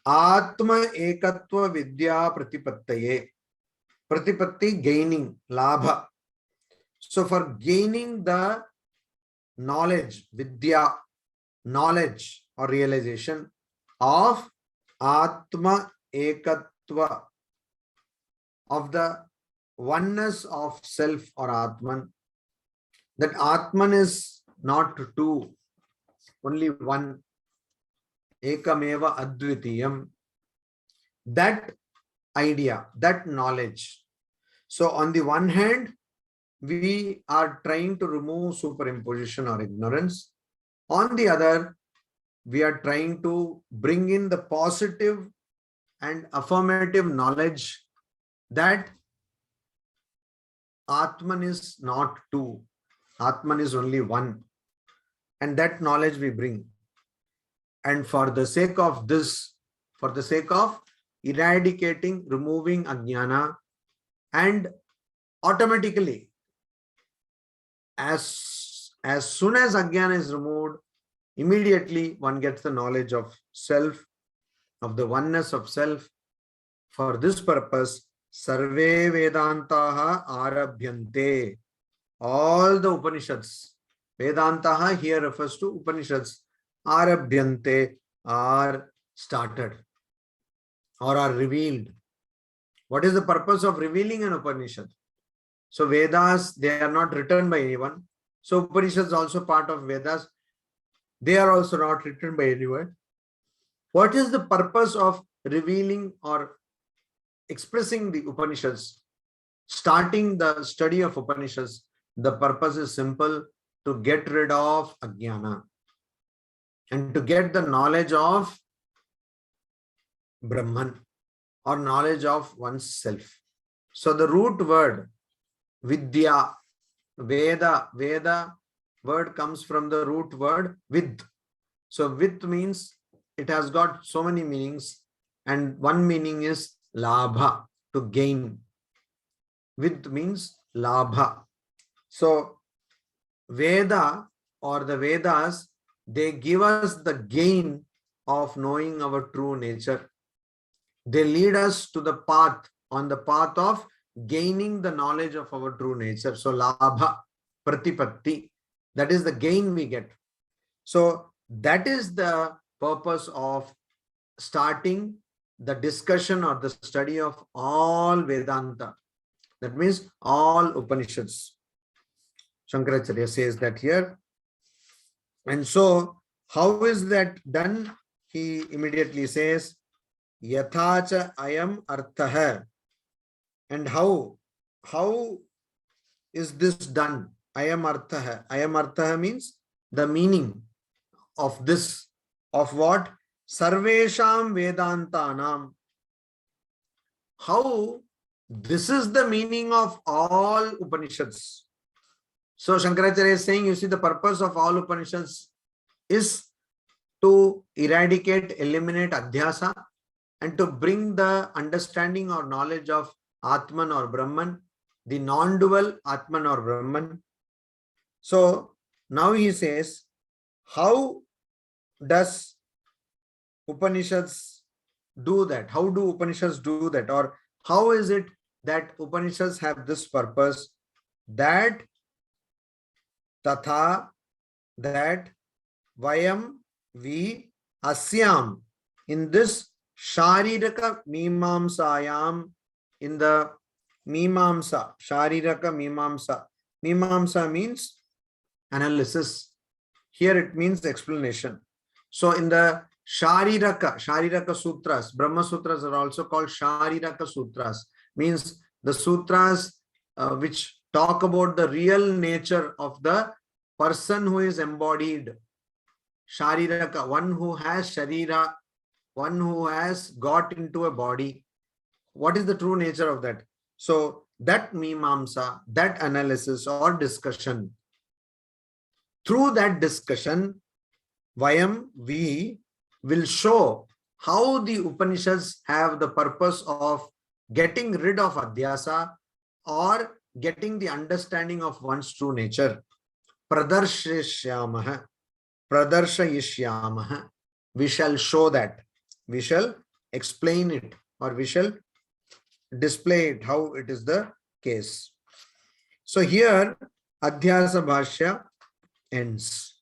[SPEAKER 1] Atma ekatva vidya pratipattaye. Pratipatti, gaining, labha. So for gaining the knowledge, vidya, knowledge or realization of Atma ekatva, of the oneness of self or Atman, that Atman is not two, only one, ekameva advitiyam, that idea, that knowledge. So on the one hand, we are trying to remove superimposition or ignorance. On the other, we are trying to bring in the positive and affirmative knowledge that Atman is not two, Atman is only one, and that knowledge we bring. And for the sake of this, for the sake of eradicating, removing ajnana, and automatically, as soon as ajnana is removed, immediately one gets the knowledge of self, of the oneness of self. For this purpose, Sarve Vedantaha Arabhyante. All the Upanishads, Vedantaha here refers to Upanishads, Arabhyante, are started or are revealed. What is the purpose of revealing an Upanishad? So Vedas, they are not written by anyone. So Upanishads also part of Vedas. They are also not written by anyone. What is the purpose of revealing or expressing the Upanishads? Starting the study of Upanishads, the purpose is simple: to get rid of ajnana and to get the knowledge of Brahman or knowledge of oneself. So the root word vidya, Veda word comes from the root word vid. So vid means it has got so many meanings, and one meaning is labha, to gain. Vid means labha. So Veda or the Vedas, they give us the gain of knowing our true nature. They lead us to the path, on the path of gaining the knowledge of our true nature. So labha, pratipatti, that is the gain we get. So that is the purpose of starting the discussion or the study of all Vedanta. That means all Upanishads. Shankaracharya says that here. And so how is that done? He immediately says, Yathacha ayam arthaha. And how is this done? Ayam arthaha. Ayam arthaha means the meaning of this, of what? Sarvesham Vedantanam. How this is the meaning of all Upanishads. So Shankaracharya is saying, you see, the purpose of all Upanishads is to eradicate, eliminate adhyasa, and to bring the understanding or knowledge of Atman or Brahman, the non-dual Atman or Brahman. So now he says, how does Upanishads do that? How do Upanishads do that? Or how is it that Upanishads have this purpose, that tatha, that vayam, we, asyam, in this shariraka mimamsayam, in the mimamsa, shariraka mimamsa. Mimamsa means analysis. Here it means explanation. So in the Shariraka Sutras, Brahma Sutras are also called Shariraka Sutras, means the sutras which talk about the real nature of the person who is embodied. Shariraka, one who has Sharira, one who has got into a body. What is the true nature of that? So that Mimamsa, that analysis or discussion, through that discussion, Vayam, we will show how the Upanishads have the purpose of getting rid of adhyasa or getting the understanding of one's true nature. Pradarshayishyamaha. We shall show that. We shall explain it, or we shall display it, how it is the case. So here Adhyasa Bhashya ends.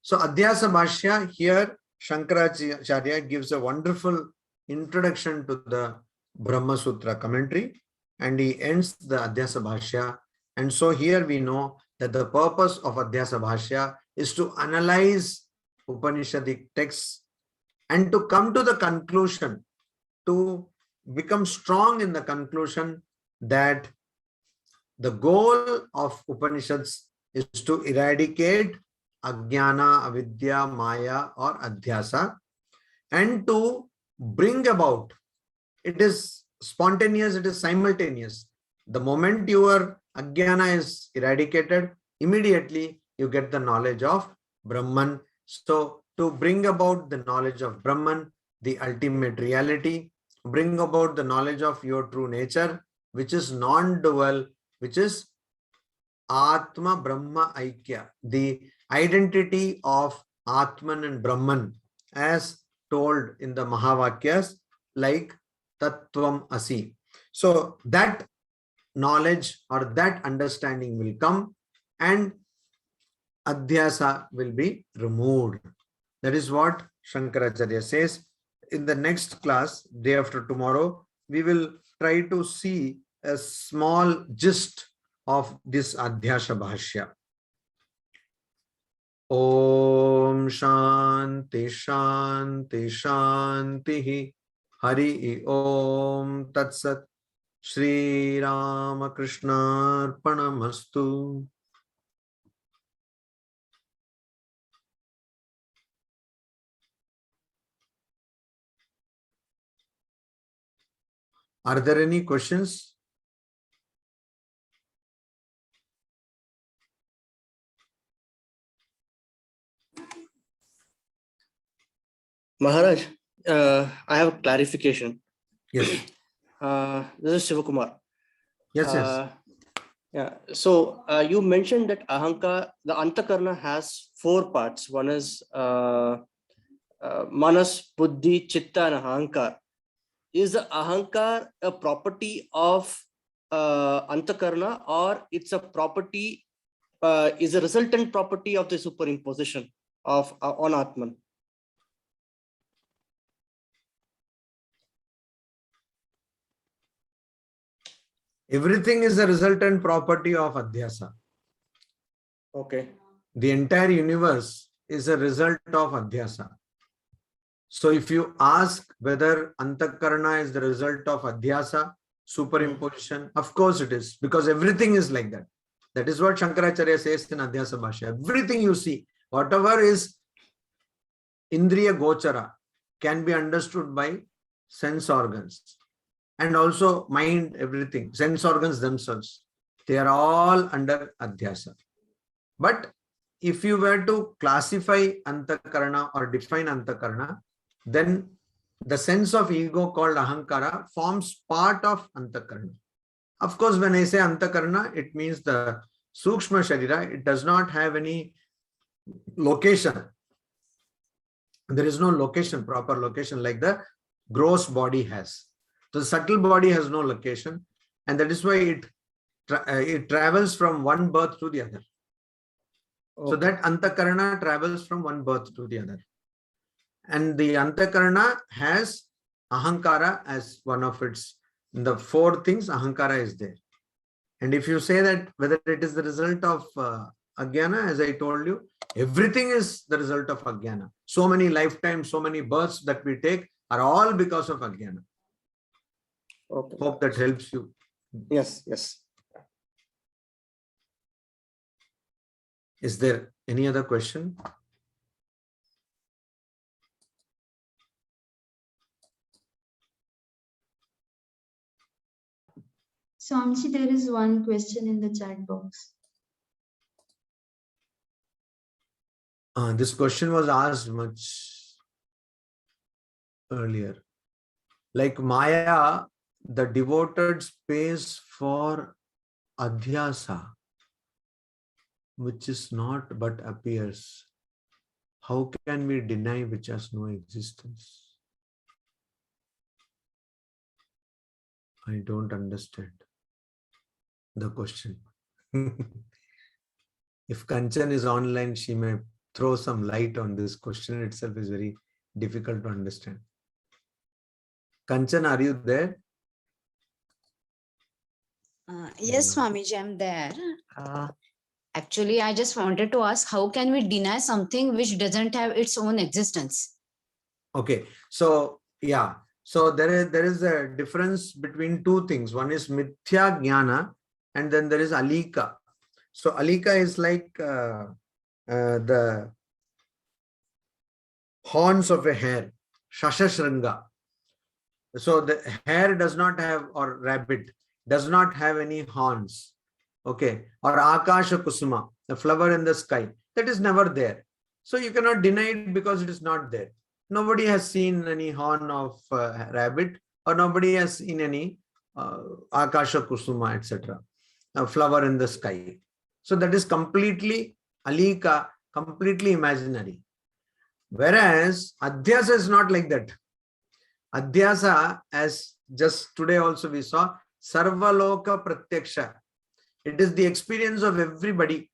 [SPEAKER 1] So Adhyasa Bhashya, here Shankaracharya gives a wonderful introduction to the Brahma Sutra commentary, and he ends the Adhyasa Bhashya. And so here we know that the purpose of Adhyasa Bhashya is to analyze Upanishadic texts and to come to the conclusion, to become strong in the conclusion that the goal of Upanishads is to eradicate Ajnana, Avidya, Maya or Adhyasa, and to bring about, it is spontaneous, it is simultaneous. The moment your Ajnana is eradicated, immediately you get the knowledge of Brahman. So to bring about the knowledge of Brahman, the ultimate reality, bring about the knowledge of your true nature, which is non-dual, which is Atma Brahma Aikya, the identity of Atman and Brahman as told in the Mahavakyas, like Tattvam Asi. So that knowledge or that understanding will come and Adhyasa will be removed. That is what Shankaracharya says. In the next class, day after tomorrow, we will try to see a small gist of this Adhyasa Bhashya. Om Shanti Shanti Shanti Hari Om Tat Sat Shri Ramakrishna Arpanamastu. Are there any questions?
[SPEAKER 2] Maharaj, I have a clarification.
[SPEAKER 1] Yes.
[SPEAKER 2] This is Shivakumar.
[SPEAKER 1] Yes, yes.
[SPEAKER 2] Yeah. So you mentioned that Ahankar, the Antakarna has 4 parts. One is Manas, Buddhi, Chitta, and Ahankar. Is the Ahankar a property of Antakarna, or it's a property, is a resultant property of the superimposition of on Atman?
[SPEAKER 1] Everything is a resultant property of Adhyasa.
[SPEAKER 2] Okay.
[SPEAKER 1] The entire universe is a result of Adhyasa. So if you ask whether Antakarna is the result of Adhyasa, superimposition, of course it is, because everything is like that. That is what Shankaracharya says in Adhyasa Bhashya. Everything you see, whatever is Indriya Gochara, can be understood by sense organs. And also mind, everything, sense organs themselves, they are all under Adhyasa. But if you were to classify Antakarna or define Antakarna, then the sense of ego called Ahankara forms part of Antakarna. Of course, when I say Antakarna, it means the Sukshma Sharira. It does not have any location. There is no location, proper location like the gross body has. So the subtle body has no location, and that is why it travels from one birth to the other. Okay. So that Antakarna travels from one birth to the other. And the Antakarna has Ahankara as one of its, in the 4 things, Ahankara is there. And if you say that whether it is the result of Ajnana, as I told you, everything is the result of Ajnana. So many lifetimes, so many births that we take are all because of Ajnana. Okay. Hope that helps you.
[SPEAKER 2] Yes, yes.
[SPEAKER 1] Is there any other question?
[SPEAKER 3] Swamiji, there is one question in the chat box.
[SPEAKER 1] This question was asked much earlier. Like Maya, the devoted space for Adhyasa, which is not but appears. How can we deny which has no existence? I don't understand the question. If Kanchan is online, she may throw some light on this question. Itself is very difficult to understand. Kanchan, are you there?
[SPEAKER 4] Yes, Swamiji, I'm there. Actually, I just wanted to ask, how can we deny something which doesn't have its own existence?
[SPEAKER 1] Okay, so yeah, so there is a difference between two things. One is mithya jnana, and then there is alika. So alika is like the horns of a hare, shashashringa. So the hare does not have, or rabbit does not have any horns. Okay, or akasha kusuma, the flower in the sky, that is never there. So you cannot deny it because it is not there. Nobody has seen any horn of rabbit, or nobody has seen any akasha kusuma, etc., a flower in the sky. So that is completely alika, completely imaginary. Whereas adhyasa is not like that. Adhyasa, as just today also we saw, sarvaloka pratyaksha. It is the experience of everybody.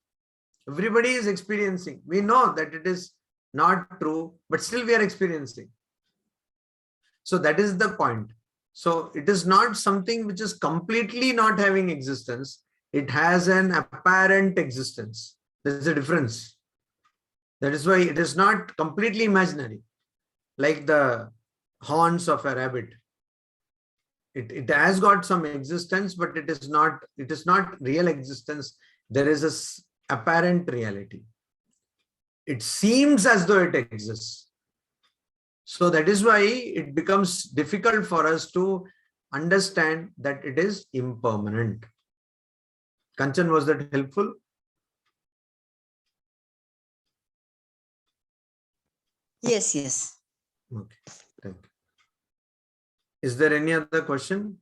[SPEAKER 1] Everybody is experiencing. We know that it is not true, but still we are experiencing. So that is the point. So it is not something which is completely not having existence. It has an apparent existence. There is a difference. That is why it is not completely imaginary, like the horns of a rabbit. It has got some existence, but it is not real existence. There is a apparent reality. It seems as though it exists. So that is why it becomes difficult for us to understand that it is impermanent. Kanchan, was that helpful?
[SPEAKER 4] Yes, yes.
[SPEAKER 1] Okay, thank you. Is there any other question?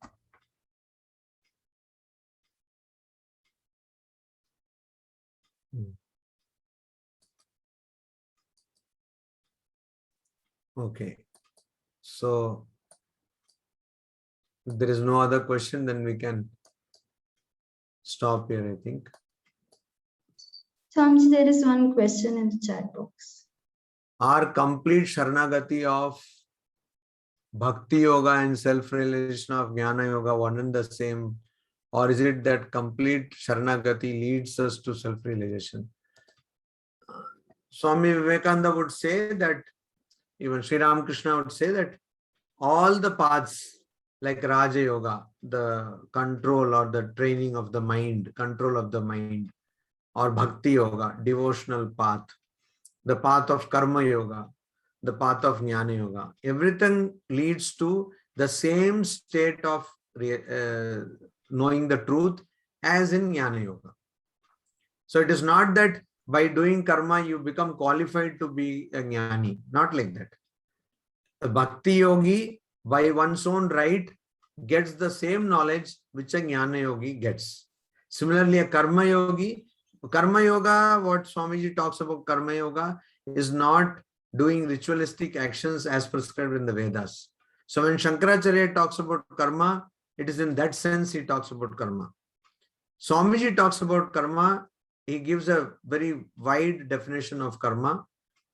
[SPEAKER 1] Okay, so if there is no other question, then we can stop here, I think.
[SPEAKER 3] Swamiji, there is one question in the chat box.
[SPEAKER 1] Are complete Sharanagati of Bhakti Yoga and self-realization of Jnana Yoga one and the same? Or is it that complete Sharanagati leads us to self-realization? Swami Vivekananda would say that, even Sri Ramakrishna would say that all the paths like Raja Yoga, the control or the training of the mind, control of the mind, or Bhakti Yoga, devotional path, the path of Karma Yoga, the path of Jnana Yoga, everything leads to the same state of knowing the truth as in Jnana Yoga. So it is not that by doing karma you become qualified to be a jnani, not like that. A Bhakti Yogi by one's own right gets the same knowledge which a Jnana Yogi gets. Similarly, a Karma Yogi, Karma Yoga, what Swamiji talks about Karma Yoga, is not doing ritualistic actions as prescribed in the Vedas. So when Shankaracharya talks about karma, it is in that sense he talks about karma. Swamiji talks about karma, he gives a very wide definition of karma.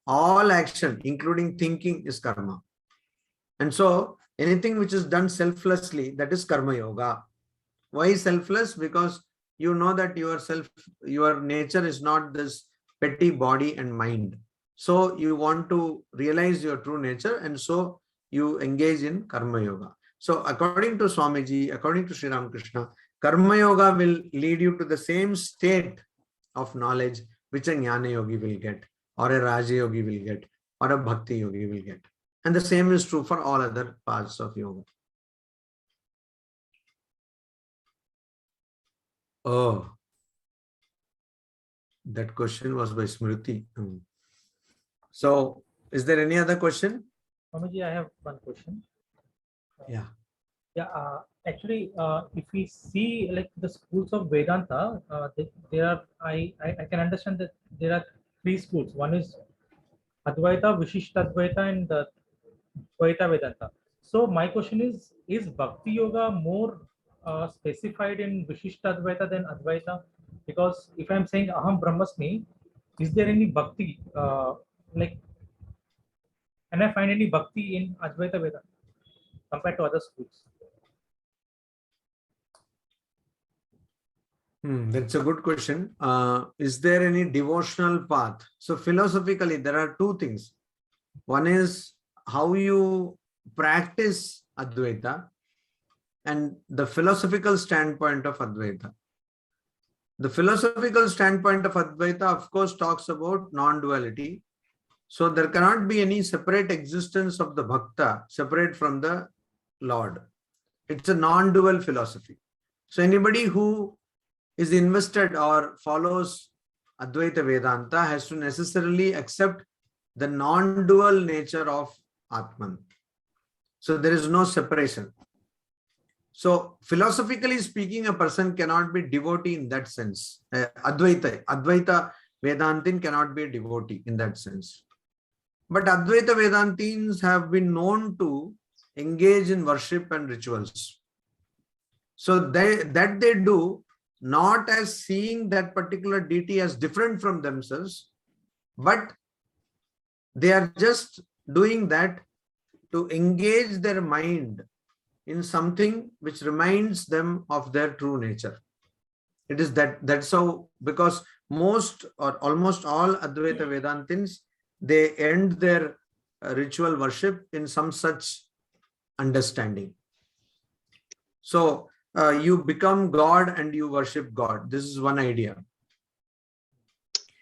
[SPEAKER 1] All action, including thinking, is karma. And so anything which is done selflessly, that is karma yoga. Why selfless? Because you know that your nature is not this petty body and mind. So you want to realize your true nature, and so you engage in karma yoga. So according to Swamiji, according to Sri Ramakrishna, karma yoga will lead you to the same state of knowledge which a Jnana Yogi will get, or a Raja Yogi will get, or a Bhakti Yogi will get. And the same is true for all other parts of yoga. Oh, that question was by Smriti. So, is there any other question?
[SPEAKER 5] Swamiji, I have one question.
[SPEAKER 1] Yeah.
[SPEAKER 5] Yeah, actually, if we see like the schools of Vedanta, there are, I can understand that there are three schools. One is Advaita, Vishishtadvaita, and Dvaita Vedanta. So my question is Bhakti Yoga more specified in Vishishta Advaita than Advaita? Because if I'm saying Aham Brahmasmi, is there any Bhakti, like, can I find any Bhakti in Advaita Vedanta compared to other schools?
[SPEAKER 1] That's a good question. Is there any devotional path? So philosophically, there are two things. One is how you practice Advaita and the philosophical standpoint of Advaita. The philosophical standpoint of Advaita, of course, talks about non-duality. So there cannot be any separate existence of the Bhakta separate from the Lord. It's a non-dual philosophy. So anybody who is invested or follows Advaita Vedanta has to necessarily accept the non-dual nature of Atman. So there is no separation. So philosophically speaking, a person cannot be devotee in that sense. Advaita Vedantin cannot be a devotee in that sense. But Advaita Vedantins have been known to engage in worship and rituals. So they do not as seeing that particular deity as different from themselves, but they are just doing that to engage their mind in something which reminds them of their true nature. It is that's how, because most or almost all Advaita Vedantins, they end their ritual worship in some such understanding. So you become God and you worship God. This is one idea.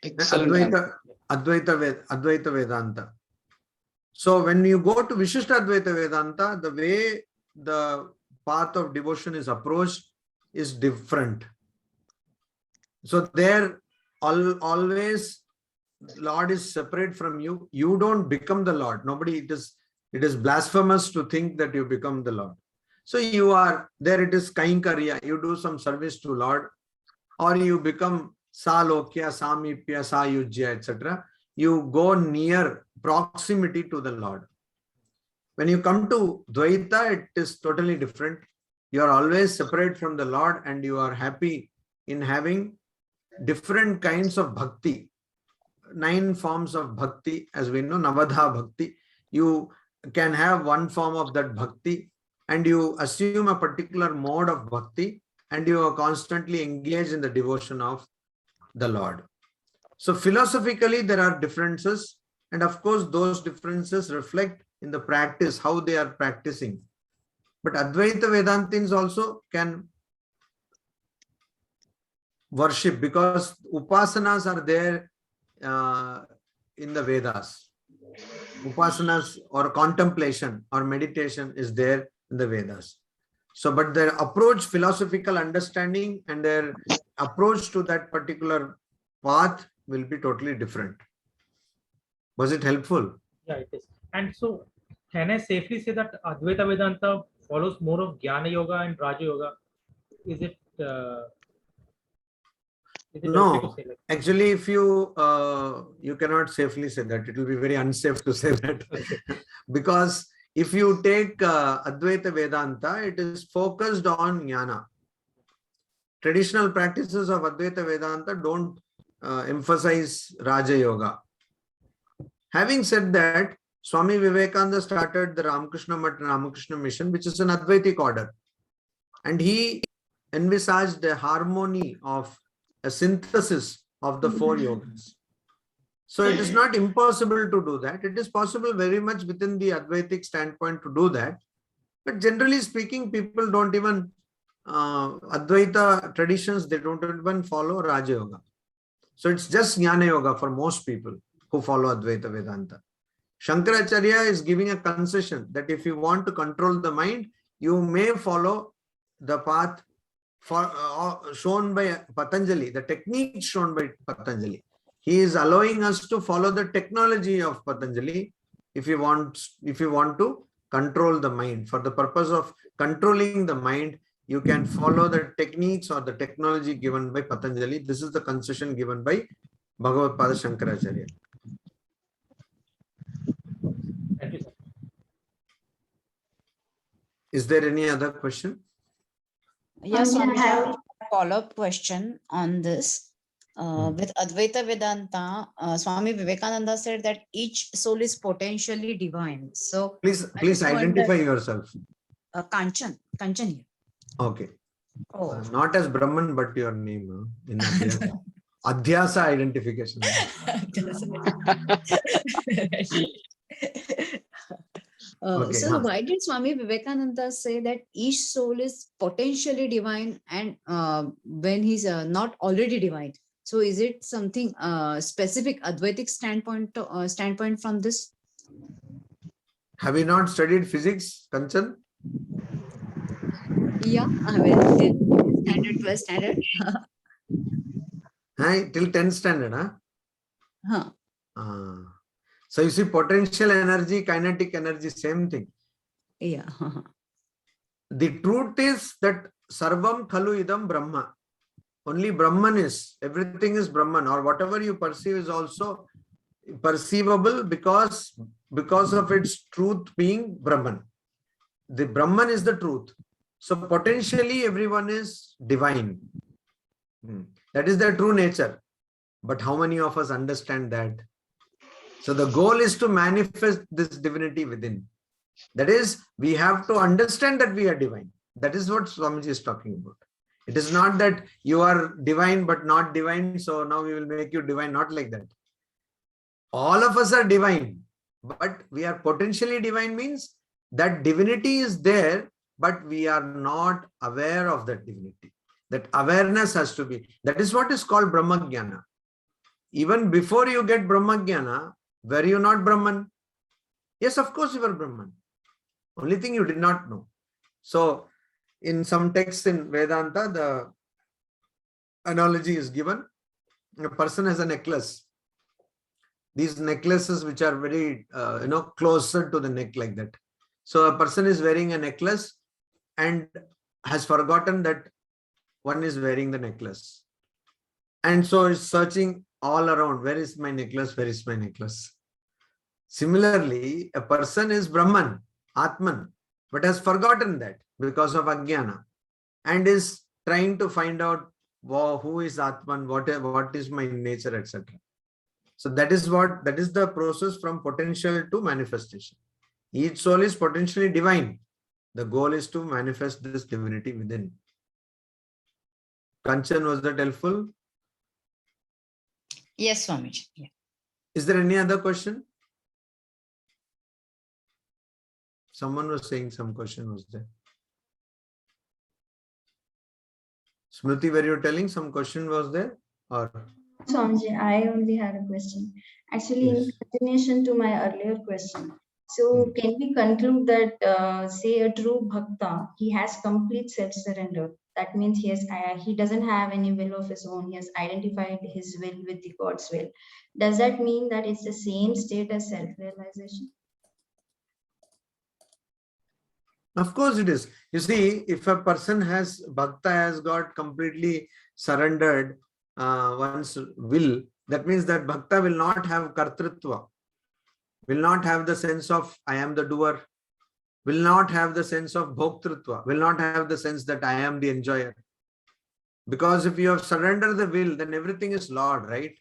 [SPEAKER 6] Excellent.
[SPEAKER 1] Advaita Vedanta. So when you go to Vishishta Advaita Vedanta, the way the path of devotion is approached is different. So there always Lord is separate from you. You don't become the Lord. Nobody, it is blasphemous to think that you become the Lord. So you are there, it is Kainkarya, you do some service to Lord, or you become Salokya, Samipya, Sayujya, etc. You go near proximity to the Lord. When you come to Dvaita, it is totally different. You are always separate from the Lord and you are happy in having different kinds of bhakti. 9 forms of bhakti, as we know, Navadha bhakti. You can have one form of that bhakti and you assume a particular mode of bhakti and you are constantly engaged in the devotion of the Lord. So philosophically, there are differences, and of course, those differences reflect in the practice, how they are practicing. But Advaita Vedantins also can worship because upasanas are there in the Vedas. Upasanas or contemplation or meditation is there in the Vedas. So, but their approach, philosophical understanding and their approach to that particular path will be totally different. Was it helpful?
[SPEAKER 5] Yeah, it is. And so, can I safely say that Advaita Vedanta follows more of Jnana Yoga and Raja Yoga? Is it okay
[SPEAKER 1] No,
[SPEAKER 5] to say like?
[SPEAKER 1] actually, if you you cannot safely say that. It will be very unsafe to say that.
[SPEAKER 5] Okay.
[SPEAKER 1] Because if you take Advaita Vedanta, it is focused on jnana. Traditional practices of Advaita Vedanta don't emphasize Raja Yoga. Having said that, Swami Vivekananda started the Ramakrishna Math Ramakrishna Mission, which is an Advaitic order. And he envisaged a harmony of a synthesis of the 4 yogas. So it is not impossible to do that. It is possible very much within the Advaitic standpoint to do that. But generally speaking, people don't even, Advaita traditions, they don't even follow Raja Yoga. So it's just Jnana Yoga for most people who follow Advaita Vedanta. Shankaracharya is giving a concession that if you want to control the mind, you may follow the path shown by Patanjali, the technique shown by Patanjali. He is allowing us to follow the technology of Patanjali if you want to control the mind. For the purpose of controlling the mind, you can follow the techniques or the technology given by Patanjali. This is the concession given by Bhagavad Pada Shankaracharya.
[SPEAKER 5] Thank you, sir.
[SPEAKER 1] Is there any other question?
[SPEAKER 4] Yes,
[SPEAKER 3] Swami, I
[SPEAKER 4] Swamiji, I
[SPEAKER 3] have-
[SPEAKER 4] have a follow-up question on this. With Advaita Vedanta, Swami Vivekananda said that each soul is potentially divine. So,
[SPEAKER 1] Please
[SPEAKER 4] I just wonder-
[SPEAKER 1] identify yourself.
[SPEAKER 4] Kanchan here.
[SPEAKER 1] Okay.
[SPEAKER 4] Oh,
[SPEAKER 1] Not as Brahman, but your name in Adhyasa. Adhyasa identification. Okay,
[SPEAKER 4] So
[SPEAKER 1] huh.
[SPEAKER 4] why did Swami Vivekananda say that each soul is potentially divine and when he's not already divine? So is it something specific Advaitic standpoint from this?
[SPEAKER 1] Have you not studied physics, Kanchan?
[SPEAKER 4] Yeah, I mean, standard 12 standard.
[SPEAKER 1] Hi, till 10th standard, huh?
[SPEAKER 4] Huh.
[SPEAKER 1] So you see, potential energy, kinetic energy, same thing.
[SPEAKER 4] Yeah.
[SPEAKER 1] The truth is that Sarvam Khalu Idam Brahma. Only Brahman is, everything is Brahman, or whatever you perceive is also perceivable because of its truth being Brahman. The Brahman is the truth. So potentially everyone is divine. That is their true nature. But how many of us understand that? So the goal is to manifest this divinity within. That is, we have to understand that we are divine. That is what Swamiji is talking about. It is not that you are divine but not divine, so now we will make you divine, not like that. All of us are divine, but we are potentially divine means that divinity is there, but we are not aware of that divinity. That awareness has to be. That is what is called Brahma Jnana. Even before you get Brahma Jnana, were you not Brahman? Yes, of course you were Brahman. Only thing you did not know. So, in some texts in Vedanta, the analogy is given. A person has a necklace. These necklaces which are very, closer to the neck like that. So, a person is wearing a necklace and has forgotten that one is wearing the necklace. And so is searching all around. Where is my necklace? Where is my necklace? Similarly, a person is Brahman, Atman, but has forgotten that because of Ajnana and is trying to find out who is Atman, what is my nature, etc. So that is the process from potential to manifestation. Each soul is potentially divine. The goal is to manifest this divinity within. Kanchan, was that helpful?
[SPEAKER 4] Yes, Swamiji. Yeah.
[SPEAKER 1] Is there any other question? Someone was saying some question was there. Smriti, were you telling some question was there? Or
[SPEAKER 3] Swamiji, I only had a question. Actually, in
[SPEAKER 1] Yes.
[SPEAKER 3] continuation to my earlier question, so can we conclude that, say, a true bhakta, he has complete self-surrender? That means he doesn't have any will of his own. He has identified his will with the God's will. Does that mean that it's the same state as self-realization?
[SPEAKER 1] Of course it is. You see, if a person bhakta has got completely surrendered one's will, that means that bhakta will not have kartrutva, will not have the sense of I am the doer, will not have the sense of bhoktrutva, will not have the sense that I am the enjoyer. Because if you have surrendered the will, then everything is Lord, right?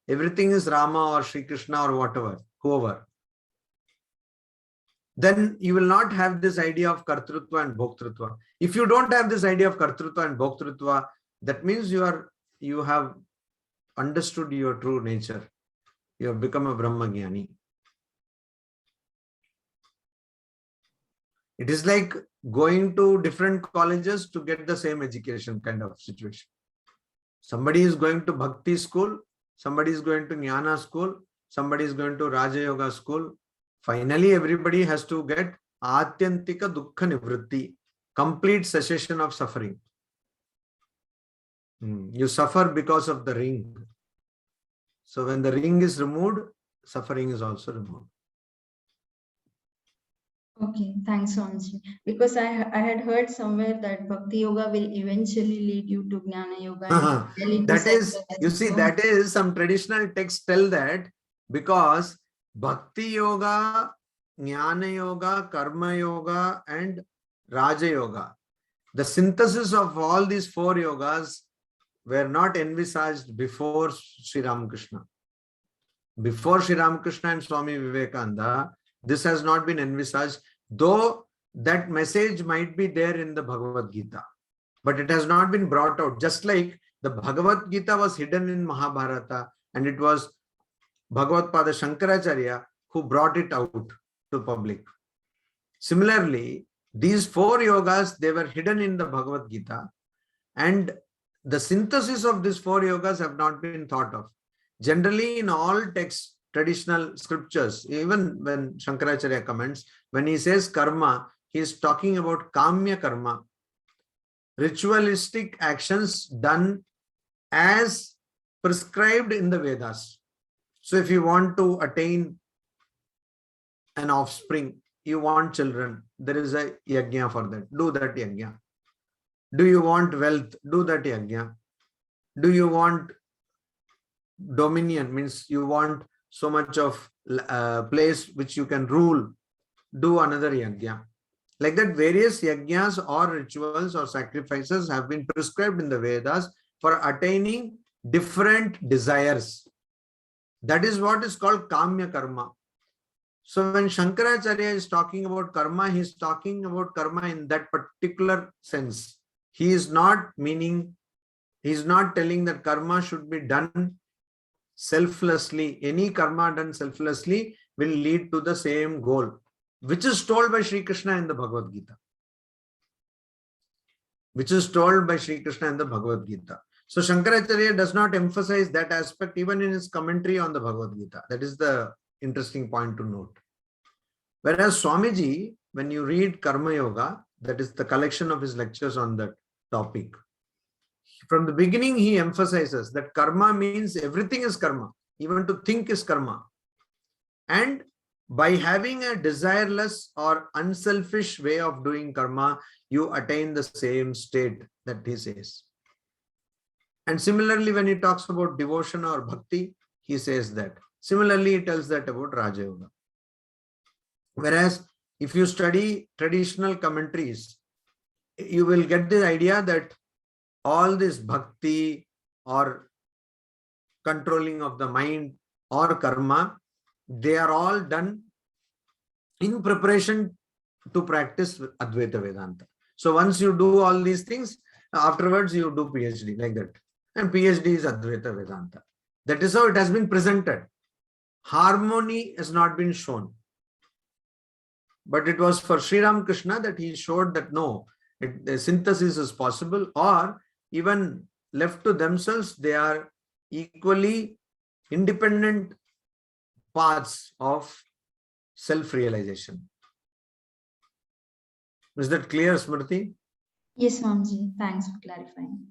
[SPEAKER 1] Everything is Rama or Sri Krishna or whatever, whoever. Then you will not have this idea of kartrutva and bhoktrutva. If you don't have this idea of kartrutva and bhoktrutva, that means you have understood your true nature. You have become a Brahma Jnani. It is like going to different colleges to get the same education kind of situation. Somebody is going to Bhakti school, somebody is going to Jnana school, somebody is going to Raja Yoga school. Finally, everybody has to get Atyantika Dukkha Nivritti, complete cessation of suffering. You suffer because of the ring. So when the ring is removed, suffering is also removed.
[SPEAKER 3] Okay, thanks, Swamiji. Because I had heard somewhere that Bhakti Yoga will eventually lead you to Jnana Yoga. And will lead to
[SPEAKER 1] That is, you see,
[SPEAKER 3] self-realization.
[SPEAKER 1] that is some traditional texts tell that because Bhakti Yoga, Jnana Yoga, Karma Yoga and Raja Yoga. The synthesis of all these 4 yogas were not envisaged before Sri Ramakrishna. Before Sri Ramakrishna and Swami Vivekananda, this has not been envisaged, though that message might be there in the Bhagavad Gita, but it has not been brought out. Just like the Bhagavad Gita was hidden in Mahabharata, and it was Bhagavad Pada Shankaracharya who brought it out to public. Similarly, these 4 yogas, they were hidden in the Bhagavad Gita, and the synthesis of these 4 yogas have not been thought of. Generally, in all texts, traditional scriptures, even when Shankaracharya comments, when he says karma, he is talking about kamya karma, ritualistic actions done as prescribed in the Vedas. So if you want to attain an offspring, you want children, there is a yajna for that. Do that yajna. Do you want wealth? Do that yajna. Do you want dominion, means you want so much of place which you can rule? Do another yajna. Like that, various yajnas or rituals or sacrifices have been prescribed in the Vedas for attaining different desires. That is what is called kamya karma. So when Shankaracharya is talking about karma, he is talking about karma in that particular sense. He is not meaning, he is not telling that karma should be done selflessly. Any karma done selflessly will lead to the same goal, which is told by Sri Krishna in the Bhagavad Gita. Which is told by Sri Krishna in the Bhagavad Gita. So Shankaracharya does not emphasize that aspect even in his commentary on the Bhagavad Gita. That is the interesting point to note. Whereas Swamiji, when you read Karma Yoga, that is the collection of his lectures on that topic, from the beginning he emphasizes that karma means everything is karma, even to think is karma. And by having a desireless or unselfish way of doing karma, you attain the same state that he says. And similarly, when he talks about devotion or bhakti, he says that. Similarly, he tells that about Raja Yoga. Whereas if you study traditional commentaries, you will get the idea that all this bhakti or controlling of the mind or karma, they are all done in preparation to practice Advaita Vedanta. So once you do all these things, afterwards you do PhD, like that. And PhD is Advaita Vedanta. That is how it has been presented. Harmony has not been shown. But it was for Sri Ramakrishna that he showed that no, the synthesis is possible, or even left to themselves, they are equally independent paths of self-realization. Is that clear, Smriti?
[SPEAKER 3] Yes, Swamiji. Thanks for clarifying.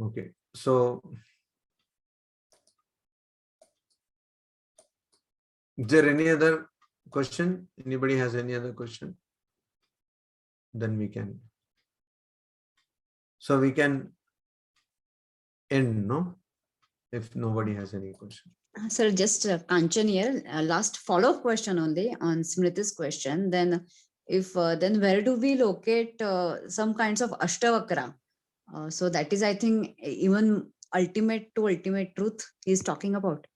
[SPEAKER 1] Okay. So, is there any other question? Anybody has any other question? Then we can. So we can end, no? If nobody has any question.
[SPEAKER 4] Sir, just Kanchan here, last follow-up question only on Smriti's question. Then, if then where do we locate some kinds of Ashtavakra? So that is, I think, even ultimate to ultimate truth he is talking about.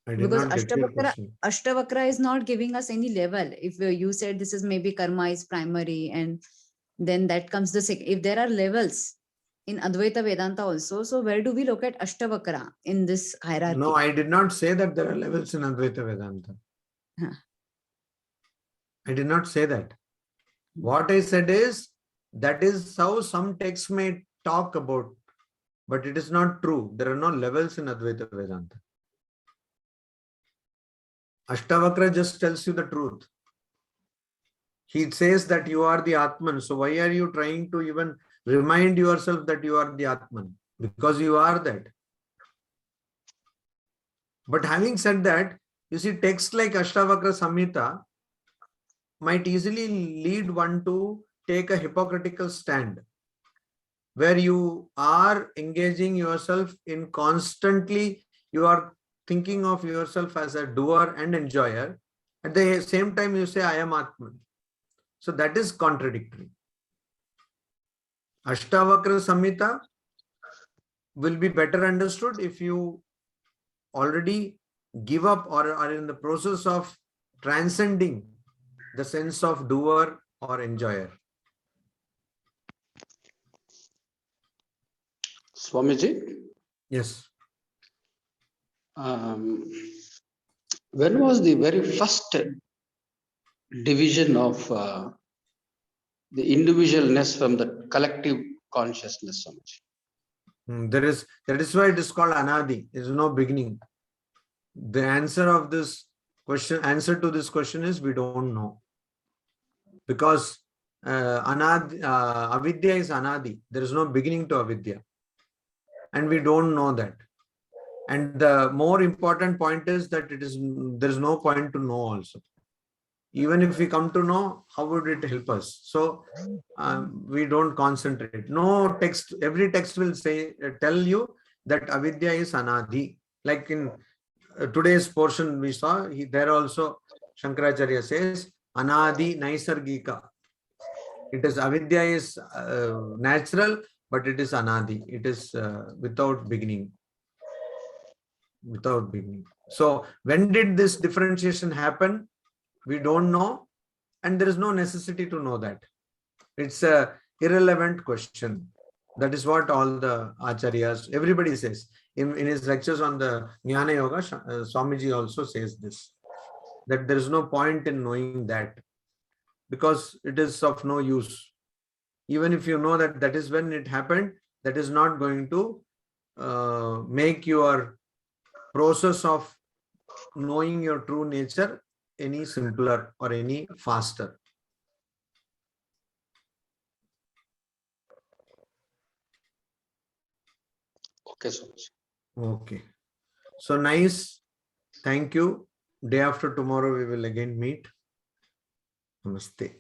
[SPEAKER 1] I did
[SPEAKER 4] Because
[SPEAKER 1] not get your question.
[SPEAKER 4] Ashtavakra is not giving us any level. If you said this is maybe karma is primary, and then that comes the second. If there are levels in Advaita Vedanta also, so where do we look at Ashtavakra in this hierarchy?
[SPEAKER 1] No, I did not say that there are levels in Advaita Vedanta.
[SPEAKER 4] Huh.
[SPEAKER 1] I did not say that. What I said is, that is how some texts may talk about, but it is not true. There are no levels in Advaita Vedanta. Ashtavakra just tells you the truth. He says that you are the Atman. So why are you trying to even remind yourself that you are the Atman? Because you are that. But having said that, you see, texts like Ashtavakra Samhita might easily lead one to take a hypocritical stand, where you are engaging yourself in constantly, you are thinking of yourself as a doer and enjoyer. At the same time, you say, I am Atman. So that is contradictory. Ashtavakra Samhita will be better understood if you already give up or are in the process of transcending the sense of doer or enjoyer.
[SPEAKER 6] Swamiji,
[SPEAKER 1] Yes.
[SPEAKER 6] when was the very first division of the individualness from the collective consciousness, Swamiji?
[SPEAKER 1] That is why it is called Anadi. There is no beginning. The answer to this question is we don't know. Because avidya is Anadi. There is no beginning to avidya. And we don't know that. And the more important point is that there is no point to know also. Even if we come to know, how would it help us? So we don't concentrate. No text, every text will say, tell you that avidya is Anadi. Like in today's portion we saw, there also Shankaracharya says, Anadi Naisargika. It is avidya is natural, but it is Anadi. It is without beginning. Without beginning. So when did this differentiation happen? We don't know, and there is no necessity to know that. It's a irrelevant question. That is what all the acharyas, everybody says. In his lectures on the Jnana Yoga, Swamiji also says this, that there is no point in knowing that, because it is of no use. Even if you know that that is when it happened, that is not going to make your process of knowing your true nature any simpler or any faster.
[SPEAKER 6] Okay, Swamiji.
[SPEAKER 1] Okay. So nice. Thank you. Day after tomorrow, we will again meet. Namaste.